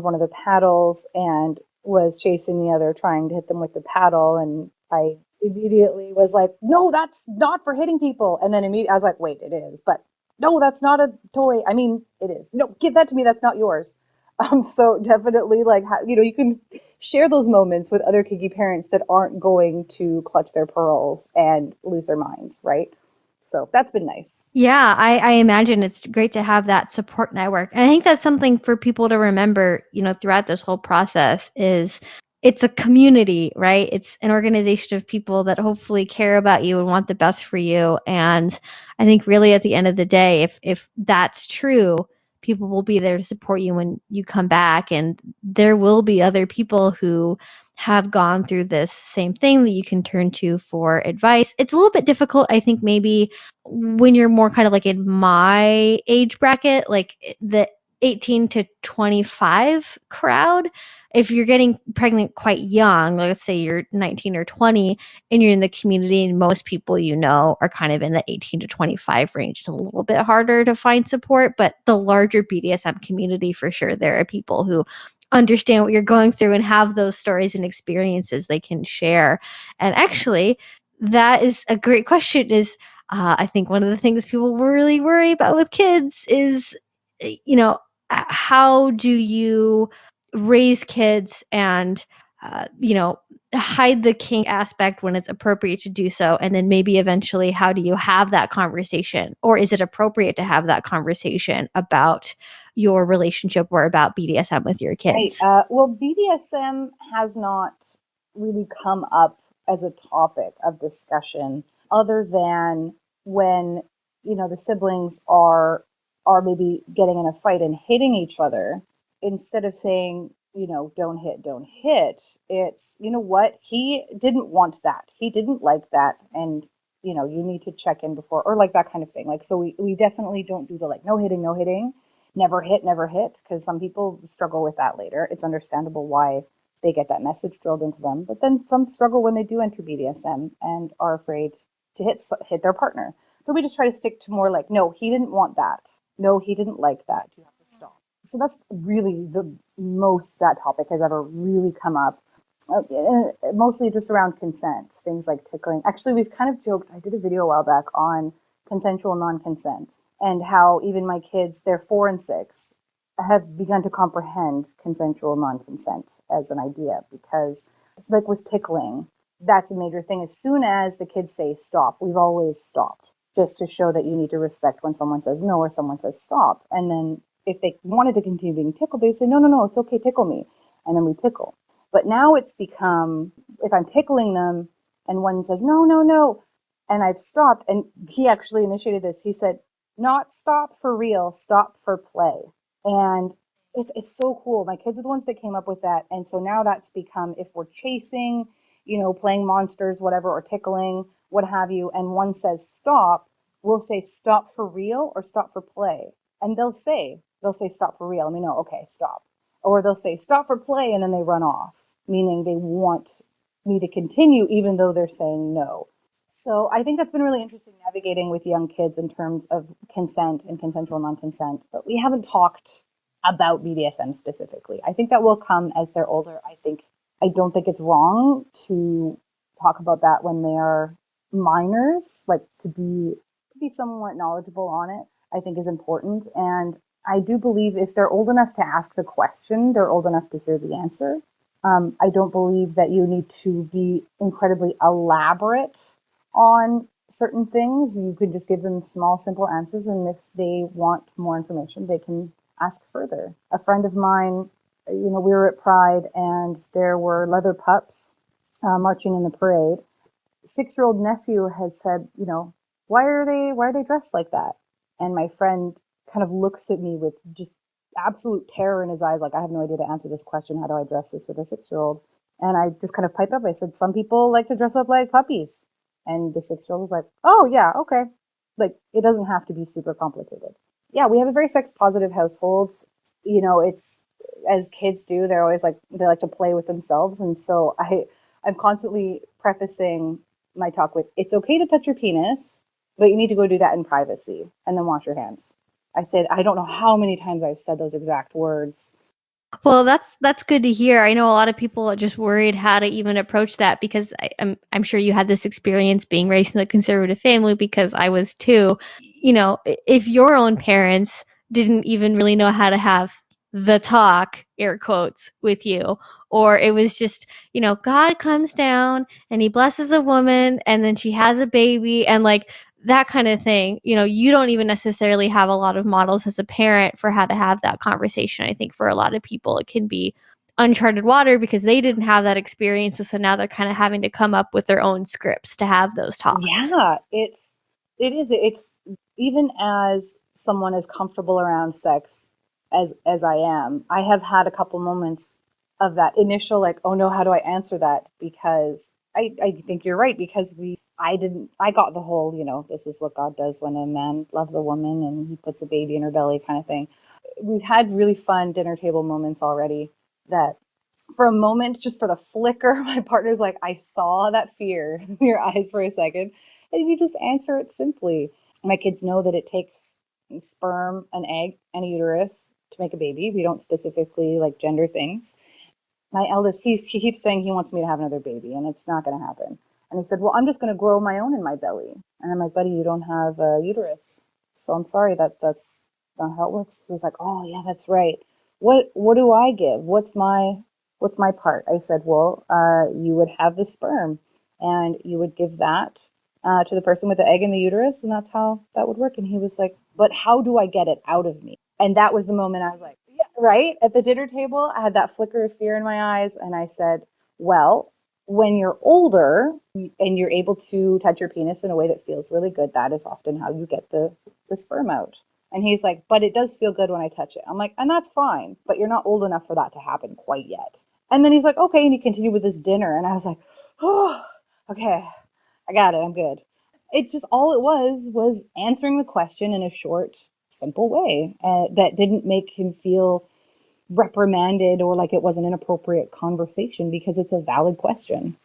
one of the paddles and was chasing the other, trying to hit them with the paddle, and I immediately was like, no, that's not for hitting people. And then immediately I was like, wait, it is, but no, that's not a toy. I mean, it is. No, give that to me. That's not yours. So definitely, like, you know, you can share those moments with other kinky parents that aren't going to clutch their pearls and lose their minds, right? So that's been nice. Yeah, I imagine it's great to have that support network. And I think that's something for people to remember, you know, throughout this whole process is it's a community, right? It's an organization of people that hopefully care about you and want the best for you. And I think really at the end of the day, if that's true, people will be there to support you when you come back. And there will be other people who have gone through this same thing that you can turn to for advice. It's a little bit difficult, I think, maybe when you're more kind of like in my age bracket, like the 18 to 25 crowd, if you're getting pregnant quite young, like let's say you're 19 or 20 and you're in the community and most people you know are kind of in the 18 to 25 range, it's a little bit harder to find support. But the larger BDSM community, for sure, there are people who understand what you're going through and have those stories and experiences they can share. And actually, that is a great question. Is I think one of the things people really worry about with kids is, you know, how do you raise kids and, you know, hide the kink aspect when it's appropriate to do so, and then maybe eventually, how do you have that conversation, or is it appropriate to have that conversation about your relationship or about BDSM with your Right. kids? Well, BDSM has not really come up as a topic of discussion other than when, you know, the siblings are maybe getting in a fight and hitting each other. Instead of saying, you know, don't hit, it's, you know what, he didn't want that. He didn't like that. And, you know, you need to check in before, or like that kind of thing. Like, so we definitely don't do the like, no hitting, no hitting, never hit, because some people struggle with that later. It's understandable why they get that message drilled into them. But then some struggle when they do enter BDSM and are afraid to hit their partner. So we just try to stick to more like, no, he didn't want that. No, he didn't like that. You have to stop. So that's really the most that topic has ever really come up. Mostly just around consent, things like tickling. Actually, we've kind of joked. I did a video a while back on consensual non-consent and how even my kids, they're 4 and 6, have begun to comprehend consensual non-consent as an idea, because like with tickling, that's a major thing. As soon as the kids say stop, we've always stopped, just to show that you need to respect when someone says no or someone says stop. And then if they wanted to continue being tickled, they say, no, it's okay, tickle me. And then we tickle. But now it's become, if I'm tickling them and one says, no, and I've stopped, and he actually initiated this, he said, not stop for real, stop for play. And it's so cool. My kids are the ones that came up with that. And so now that's become, if we're chasing, you know, playing monsters, whatever, or tickling, what have you, and one says stop, we'll say stop for real or stop for play. And they'll say stop for real. And we know, okay, stop. Or they'll say, stop for play, and then they run off, meaning they want me to continue even though they're saying no. So I think that's been really interesting navigating with young kids in terms of consent and consensual non-consent. But we haven't talked about BDSM specifically. I think that will come as they're older. I don't think it's wrong to talk about that when they are minors, like to be somewhat knowledgeable on it, I think is important. And I do believe if they're old enough to ask the question, they're old enough to hear the answer. I don't believe that you need to be incredibly elaborate on certain things. You could just give them small, simple answers. And if they want more information, they can ask further. A friend of mine, we were at Pride and there were leather pups marching in the parade. 6-year-old nephew had said, why are they dressed like that? And my friend kind of looks at me with just absolute terror in his eyes, like, I have no idea to answer this question. How do I address this with a 6-year-old? And I just kind of piped up. I said, some people like to dress up like puppies. And the 6-year-old was like, oh, yeah, okay. Like, it doesn't have to be super complicated. Yeah, we have a very sex positive household. It's, as kids do, they're always like, they like to play with themselves. And so I'm constantly prefacing my talk with, it's okay to touch your penis, but you need to go do that in privacy and then wash your hands. I said, I don't know how many times I've said those exact words. Well, that's good to hear. I know a lot of people are just worried how to even approach that because I'm sure you had this experience being raised in a conservative family because I was too. If your own parents didn't even really know how to have the talk, air quotes, with you, or it was just, God comes down and he blesses a woman and then she has a baby and like that kind of thing, you don't even necessarily have a lot of models as a parent for how to have that conversation. I think for a lot of people, it can be uncharted water because they didn't have that experience. So now they're kind of having to come up with their own scripts to have those talks. Yeah, it's even as someone as comfortable around sex as I am, I have had a couple moments of that initial like, oh no, how do I answer that? Because I think you're right, because I got the whole, this is what God does when a man loves a woman and he puts a baby in her belly kind of thing. We've had really fun dinner table moments already that for a moment, just for the flicker, my partner's like, I saw that fear in your eyes for a second. And you just answer it simply. My kids know that it takes sperm, an egg, and a uterus to make a baby. We don't specifically like gender things. My eldest, he keeps saying he wants me to have another baby, and it's not going to happen. And he said, well, I'm just going to grow my own in my belly. And I'm like, buddy, you don't have a uterus. So I'm sorry, that's not how it works. He was like, oh, yeah, that's right. What do I give? What's my part? I said, well, you would have the sperm, and you would give that to the person with the egg in the uterus, and that's how that would work. And he was like, but how do I get it out of me? And that was the moment I was like, yeah, right? At the dinner table, I had that flicker of fear in my eyes, and I said, well, when you're older and you're able to touch your penis in a way that feels really good, that is often how you get the sperm out. And he's like, but it does feel good when I touch it. I'm like, and that's fine, but you're not old enough for that to happen quite yet. And then he's like, okay. And he continued with his dinner. And I was like, oh, okay, I got it. I'm good. It just, all it was answering the question in a short, simple way that didn't make him feel reprimanded or like it was an inappropriate conversation, because it's a valid question.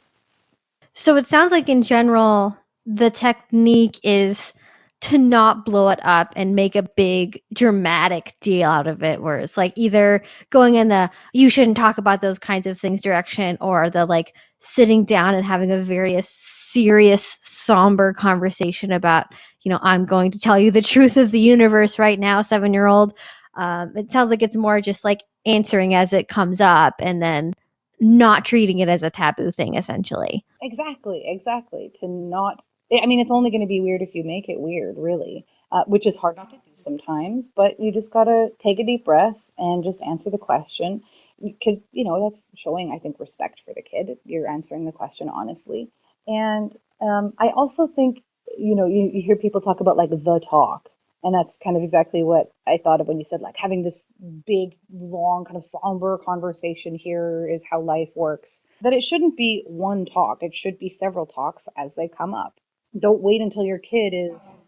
So it sounds like in general, the technique is to not blow it up and make a big dramatic deal out of it, where it's like either going in the you shouldn't talk about those kinds of things direction, or the like sitting down and having a very serious, somber conversation about, I'm going to tell you the truth of the universe right now, 7-year-old. It sounds like it's more just like answering as it comes up and then not treating it as a taboo thing, essentially. Exactly. To not, I mean, it's only going to be weird if you make it weird, really, which is hard not to do sometimes, but you just got to take a deep breath and just answer the question. Because, that's showing, I think, respect for the kid. You're answering the question honestly. And I also think, you hear people talk about like the talk. And that's kind of exactly what I thought of when you said, like, having this big, long, kind of somber conversation, here is how life works. That it shouldn't be one talk. It should be several talks as they come up. Don't wait until your kid is,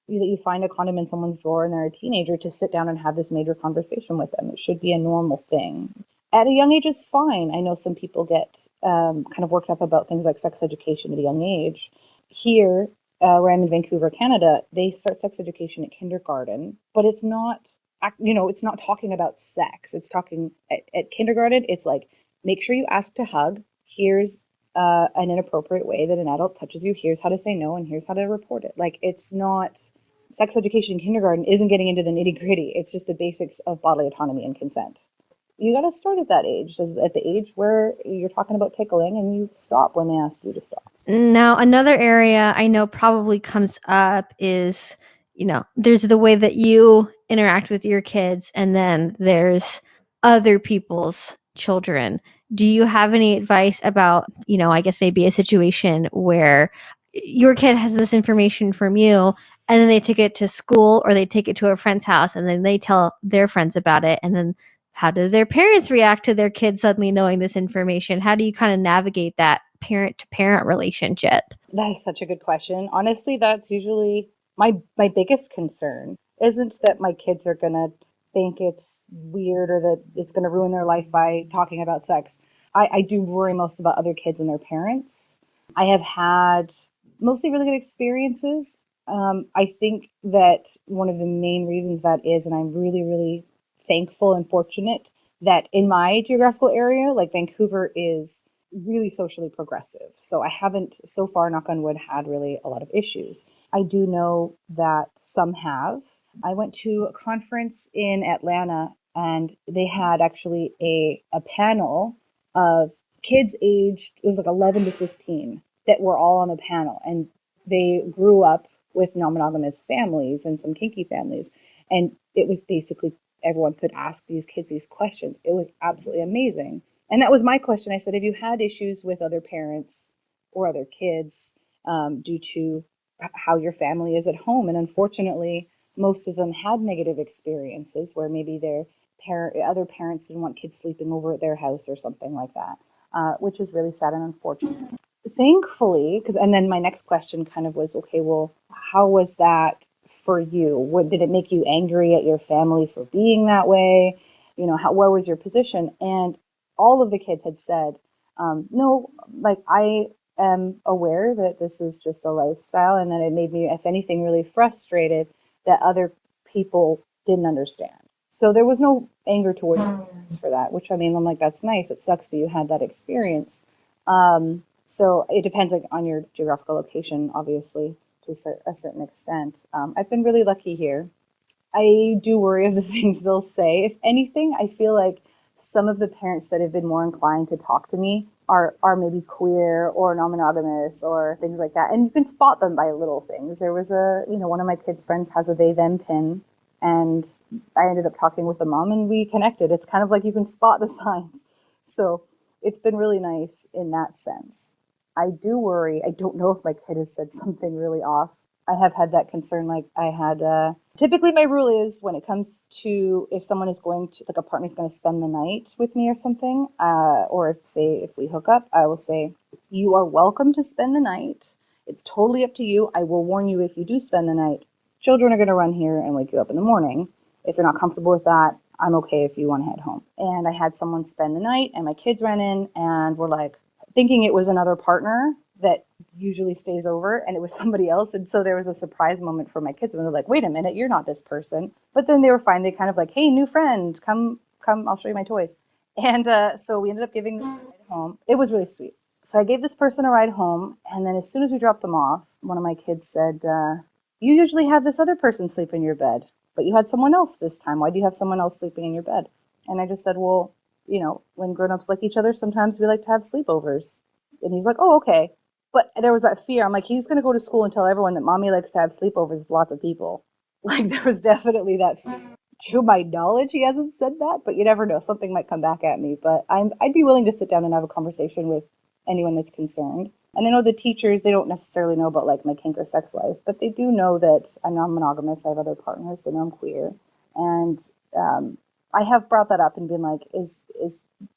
that you find a condom in someone's drawer and they're a teenager, to sit down and have this major conversation with them. It should be a normal thing. At a young age is fine. I know some people get kind of worked up about things like sex education at a young age. Here, where I'm in Vancouver, Canada, they start sex education at kindergarten, but it's not, it's not talking about sex. It's talking at kindergarten. It's like, make sure you ask to hug. Here's an inappropriate way that an adult touches you. Here's how to say no, and here's how to report it. Like, it's not, sex education in kindergarten isn't getting into the nitty gritty. It's just the basics of bodily autonomy and consent. You got to start at that age, at the age where you're talking about tickling, and you stop when they ask you to stop. Now, another area I know probably comes up is, there's the way that you interact with your kids, and then there's other people's children. Do you have any advice about, I guess maybe a situation where your kid has this information from you, and then they take it to school or they take it to a friend's house, and then they tell their friends about it, and then how do their parents react to their kids suddenly knowing this information? How do you kind of navigate that parent to parent relationship? That is such a good question. Honestly, that's usually my biggest concern. Isn't that my kids are going to think it's weird or that it's going to ruin their life by talking about sex. I do worry most about other kids and their parents. I have had mostly really good experiences. I think that one of the main reasons that is, and I'm really, really thankful and fortunate that in my geographical area, like Vancouver is really socially progressive. So I haven't, so far, knock on wood, had really a lot of issues. I do know that some have. I went to a conference in Atlanta, and they had actually a panel of kids aged, it was like 11 to 15, that were all on the panel. And they grew up with non-monogamous families and some kinky families. And it was basically everyone could ask these kids these questions. It was absolutely amazing. And that was my question. I said, have you had issues with other parents or other kids due to how your family is at home? And unfortunately, most of them had negative experiences where maybe their other parents didn't want kids sleeping over at their house or something like that, which is really sad and unfortunate. Thankfully, and then my next question kind of was, okay, well, how was that for you? What did it make you angry at your family for being that way? Where was your position? And all of the kids had said, no, like, I am aware that this is just a lifestyle, and that it made me, if anything, really frustrated that other people didn't understand. So there was no anger towards parents for that, which, I mean, I'm like, that's nice. It sucks that you had that experience. So it depends on your geographical location, obviously, to a certain extent. I've been really lucky here. I do worry of the things they'll say. If anything, I feel like some of the parents that have been more inclined to talk to me are maybe queer or non-monogamous or things like that. And you can spot them by little things. There was one of my kids' friends has a they them pin, and I ended up talking with the mom and we connected. It's kind of like you can spot the signs. So it's been really nice in that sense. I do worry. I don't know if my kid has said something really off. I have had that concern. Like, I had, typically my rule is when it comes to if someone is going to, like, a partner's going to spend the night with me or something, or if we hook up, I will say, you are welcome to spend the night. It's totally up to you. I will warn you if you do spend the night, children are going to run here and wake you up in the morning. If you're not comfortable with that, I'm okay if you want to head home. And I had someone spend the night, and my kids ran in and were like, thinking it was another partner that usually stays over, and it was somebody else. And so there was a surprise moment for my kids when they're like, wait a minute, you're not this person. But then they were fine. They kind of like, hey, new friend, come, I'll show you my toys. And so we ended up giving this ride home. It was really sweet. So I gave this person a ride home, and then as soon as we dropped them off, one of my kids said, you usually have this other person sleep in your bed, but you had someone else this time. Why do you have someone else sleeping in your bed? And I just said, well, when grown-ups like each other, sometimes we like to have sleepovers. And he's like, oh, okay. But there was that fear. I'm like, he's going to go to school and tell everyone that mommy likes to have sleepovers with lots of people. Like, there was definitely that fear. To my knowledge, he hasn't said that, but you never know. Something might come back at me. But I'd be willing to sit down and have a conversation with anyone that's concerned. And I know the teachers, they don't necessarily know about, like, my kink or sex life, but they do know that I'm non-monogamous. I have other partners. They know I'm queer. And I have brought that up and been like,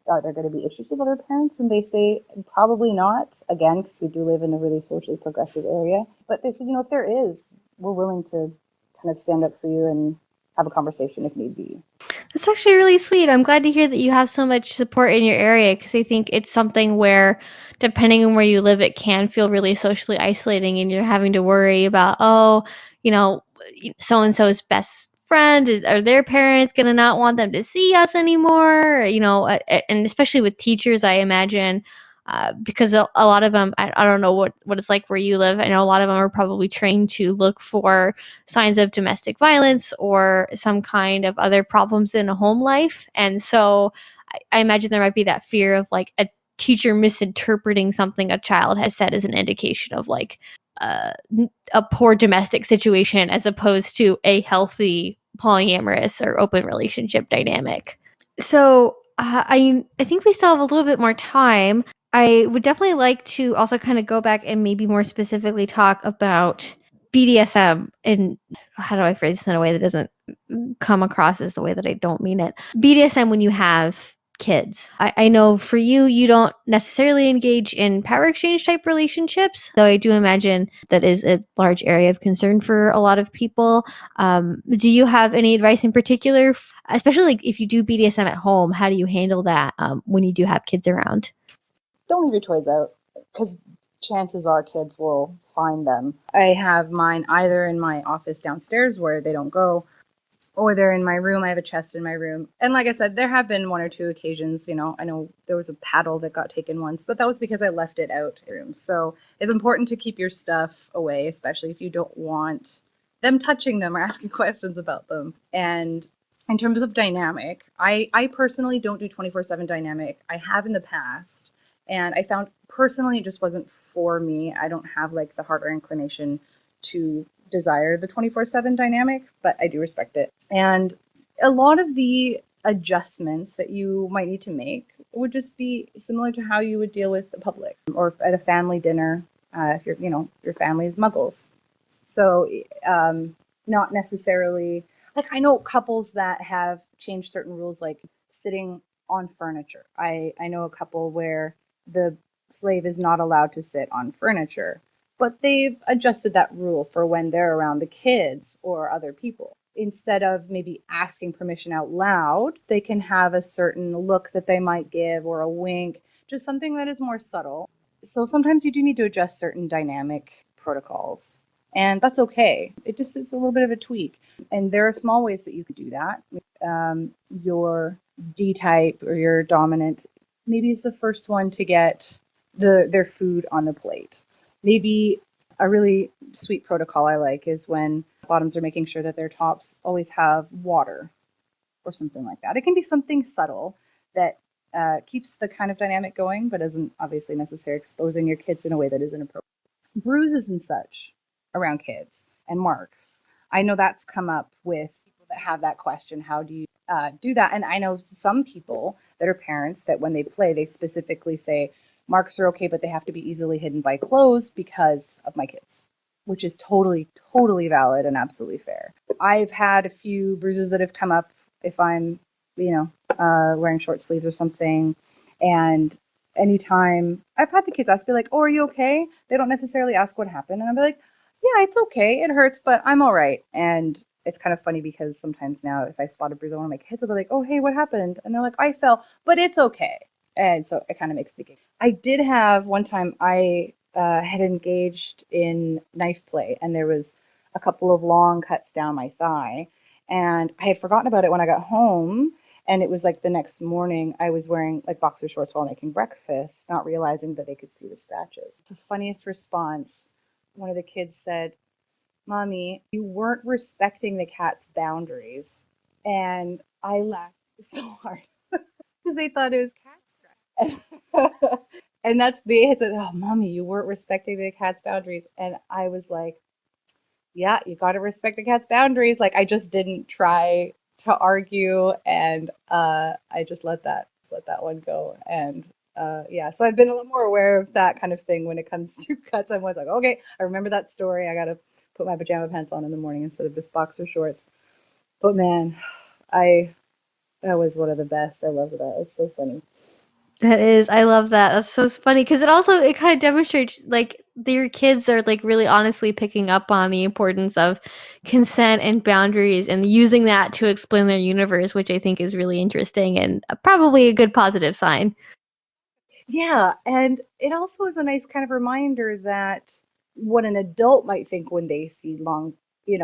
are there going to be issues with other parents? And they say probably not, again, because we do live in a really socially progressive area. But they said, if there is, we're willing to kind of stand up for you and have a conversation if need be. That's actually really sweet. I'm glad to hear that you have so much support in your area, because I think it's something where, depending on where you live, it can feel really socially isolating, and you're having to worry about, oh, you know, so and so's best friend, are their parents going to not want them to see us anymore? And especially with teachers, I imagine. Because a lot of them, I don't know what it's like where you live. I know a lot of them are probably trained to look for signs of domestic violence or some kind of other problems in a home life. And so I imagine there might be that fear of like a teacher misinterpreting something a child has said as an indication of like uh, a poor domestic situation as opposed to a healthy polyamorous or open relationship dynamic. So I think we still have a little bit more time. I would definitely like to also kind of go back and maybe more specifically talk about BDSM, and how do I phrase this in a way that doesn't come across as the way that I don't mean it? BDSM when you have kids. I know for you, you don't necessarily engage in power exchange type relationships, though I do imagine that is a large area of concern for a lot of people. Do you have any advice in particular, especially like if you do BDSM at home? How do you handle that when you do have kids around? Don't leave your toys out, because chances are kids will find them. I have mine either in my office downstairs where they don't go, or they're in my room. I have a chest in my room. And like I said, there have been one or two occasions, I know there was a paddle that got taken once, but that was because I left it out in the room. So it's important to keep your stuff away, especially if you don't want them touching them or asking questions about them. And in terms of dynamic, I personally don't do 24/7 dynamic. I have in the past, and I found personally it just wasn't for me. I don't have like the heart or inclination to desire the 24/7 dynamic, but I do respect it. And a lot of the adjustments that you might need to make would just be similar to how you would deal with the public or at a family dinner, if your family is muggles. So not necessarily, like, I know couples that have changed certain rules, like sitting on furniture. I know a couple where the slave is not allowed to sit on furniture, but they've adjusted that rule for when they're around the kids or other people. Instead of maybe asking permission out loud, they can have a certain look that they might give or a wink, just something that is more subtle. So sometimes you do need to adjust certain dynamic protocols, and that's okay. It's a little bit of a tweak. And there are small ways that you could do that. Your D-type or your dominant maybe is the first one to get their food on the plate. Maybe a really sweet protocol I like is when bottoms are making sure that their tops always have water or something like that. It can be something subtle that keeps the kind of dynamic going, but isn't obviously necessarily exposing your kids in a way that is inappropriate. Bruises and such around kids and marks. I know that's come up with people that have that question. How do you do that? And I know some people that are parents that when they play, they specifically say, marks are okay, but they have to be easily hidden by clothes because of my kids, which is totally, totally valid and absolutely fair. I've had a few bruises that have come up if I'm, wearing short sleeves or something. And anytime I've had the kids ask me like, oh, are you okay? They don't necessarily ask what happened. And I'll be like, yeah, it's okay. It hurts, but I'm all right. And it's kind of funny because sometimes now if I spot a bruise on one of my kids, I'll be like, oh, hey, what happened? And they're like, I fell, but it's okay. And so it kind of makes me giggle. I did have one time I had engaged in knife play, and there was a couple of long cuts down my thigh. And I had forgotten about it when I got home. And it was like the next morning I was wearing like boxer shorts while making breakfast, not realizing that they could see the scratches. The funniest response, one of the kids said, Mommy, you weren't respecting the cat's boundaries. And I laughed so hard because they thought it was cat scratch. And they had said, oh, Mommy, you weren't respecting the cat's boundaries. And I was like, yeah, you got to respect the cat's boundaries. Like, I just didn't try to argue, and I just let that one go. And yeah, so I've been a little more aware of that kind of thing when it comes to cuts. I'm always like, okay, I remember that story. I got to put my pajama pants on in the morning instead of just boxer shorts. But man, that was one of the best. I loved that. It's so funny. That is, I love that. That's so funny because it kind of demonstrates like their kids are like really honestly picking up on the importance of consent and boundaries and using that to explain their universe, which I think is really interesting and probably a good positive sign. Yeah, and it also is a nice kind of reminder that what an adult might think when they see long,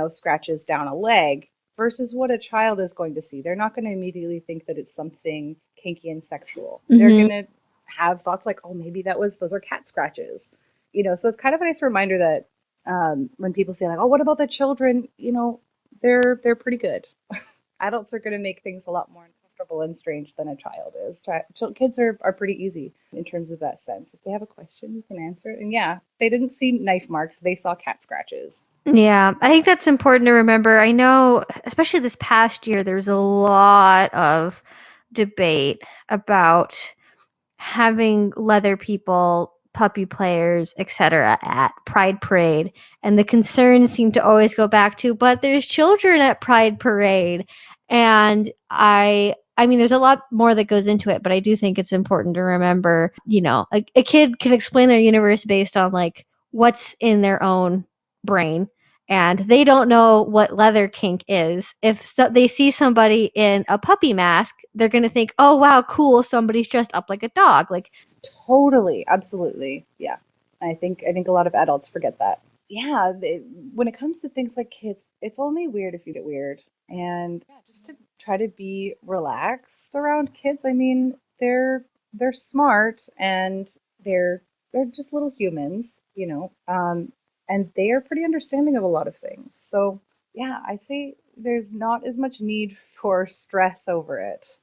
scratches down a leg versus what a child is going to see. They're not going to immediately think that it's something kinky and sexual. They're Mm-hmm. going to have thoughts like, "Oh, maybe those are cat scratches." So it's kind of a nice reminder that when people say like, "Oh, what about the children?" They're pretty good. Adults are going to make things a lot more uncomfortable and strange than a child is. Kids are pretty easy in terms of that sense. If they have a question, you can answer it. And yeah, they didn't see knife marks, they saw cat scratches. Yeah, I think that's important to remember. I know, especially this past year, there's a lot of debate about having leather people, puppy players, etc. at Pride Parade, and the concerns seem to always go back to, but there's children at Pride Parade, and I mean, there's a lot more that goes into it, but I do think it's important to remember, a kid can explain their universe based on like what's in their own brain, and they don't know what leather kink is. If they see somebody in a puppy mask, they're going to think, "Oh wow, cool, somebody's dressed up like a dog." Like, Totally, absolutely. Yeah. I think a lot of adults forget that. Yeah, when it comes to things like kids, it's only weird if you get weird. And yeah, just to try to be relaxed around kids. I mean, they're smart and they're just little humans, and they are pretty understanding of a lot of things. So yeah, I say there's not as much need for stress over it.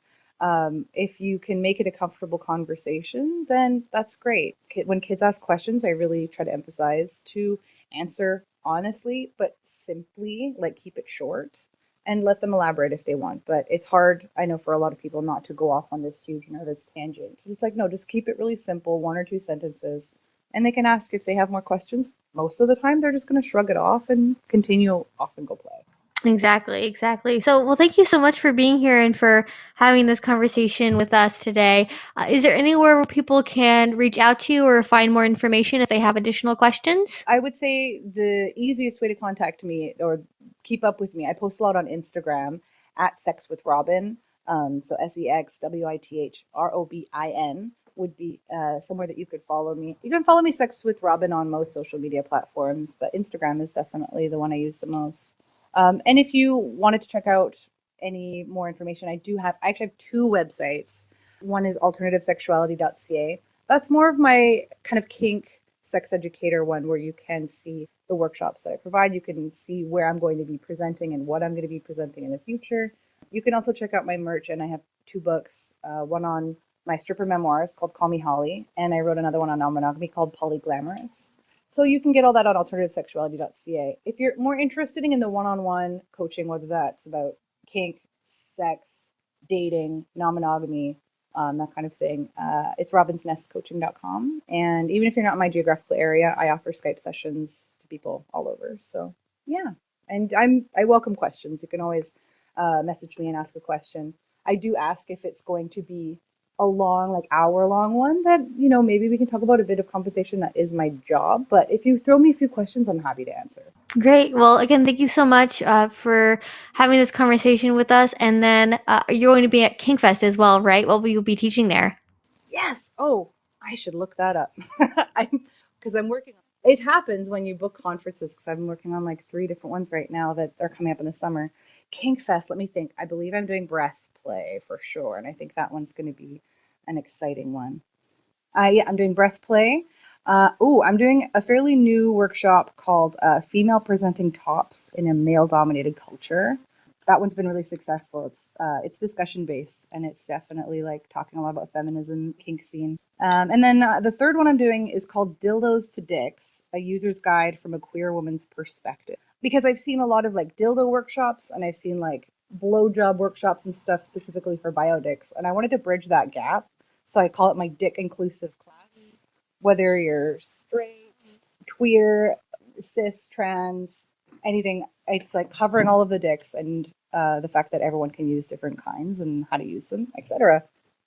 If you can make it a comfortable conversation, then that's great. When kids ask questions, I really try to emphasize to answer honestly, but simply, like keep it short and let them elaborate if they want. But it's hard, I know, for a lot of people not to go off on this huge nervous tangent. It's like, no, just keep it really simple, one or two sentences, and they can ask if they have more questions. Most of the time, they're just going to shrug it off and continue off and go play. exactly, exactly. So, well, thank you so much for being here and for having this conversation with us today. Is there anywhere where people can reach out to you or find more information if they have additional questions? I would say the easiest way to contact me or keep up with me, I post a lot on Instagram at SexWithRobin. So SexWithrobin would be somewhere that you could follow me. You can follow me, Sex with Robin, on most social media platforms, but Instagram is definitely the one I use the most. And if you wanted to check out any more information, I actually have two websites. One is alternativesexuality.ca. That's more of my kind of kink sex educator one where you can see the workshops that I provide. You can see where I'm going to be presenting and what I'm going to be presenting in the future. You can also check out my merch, and I have two books, one on my stripper memoirs called Call Me Holly, and I wrote another one on non-monogamy called Polyglamorous. So you can get all that on alternativesexuality.ca. If you're more interested in the one-on-one coaching, whether that's about kink, sex, dating, non-monogamy, that kind of thing, it's robinsnestcoaching.com. And even if you're not in my geographical area, I offer Skype sessions to people all over. So yeah, and I welcome questions. You can always message me and ask a question. I do ask if it's going to be a long, like hour-long one that, maybe we can talk about a bit of compensation. That is my job. But if you throw me a few questions, I'm happy to answer. Great. Well, again, thank you so much for having this conversation with us. And then you're going to be at Kinkfest as well, right? What will you be teaching there? Yes. Oh, I should look that up. I'm working on it. Happens when you book conferences because I'm working on like three different ones right now that are coming up in the summer. Kinkfest, let me think. I believe I'm doing breath play for sure. And I think that one's going to be an exciting one. Yeah, I'm doing breath play. I'm doing a fairly new workshop called Female Presenting Tops in a Male Dominated Culture. That one's been really successful. It's discussion based, and it's definitely like talking a lot about feminism, kink scene. And then the third one I'm doing is called Dildos to Dicks, a user's guide from a queer woman's perspective. Because I've seen a lot of like dildo workshops, and I've seen like blowjob workshops and stuff specifically for biodicks, and I wanted to bridge that gap. So I call it my dick inclusive class. Whether you're straight, queer, cis, trans, anything, it's like covering all of the dicks and the fact that everyone can use different kinds and how to use them, etc.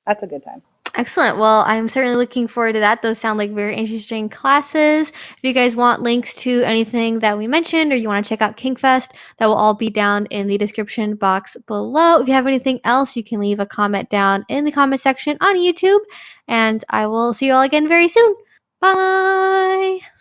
That's a good time. Excellent. Well, I'm certainly looking forward to that. Those sound like very interesting classes. If you guys want links to anything that we mentioned or you want to check out KinkFest, that will all be down in the description box below. If you have anything else, you can leave a comment down in the comment section on YouTube. And I will see you all again very soon. Bye.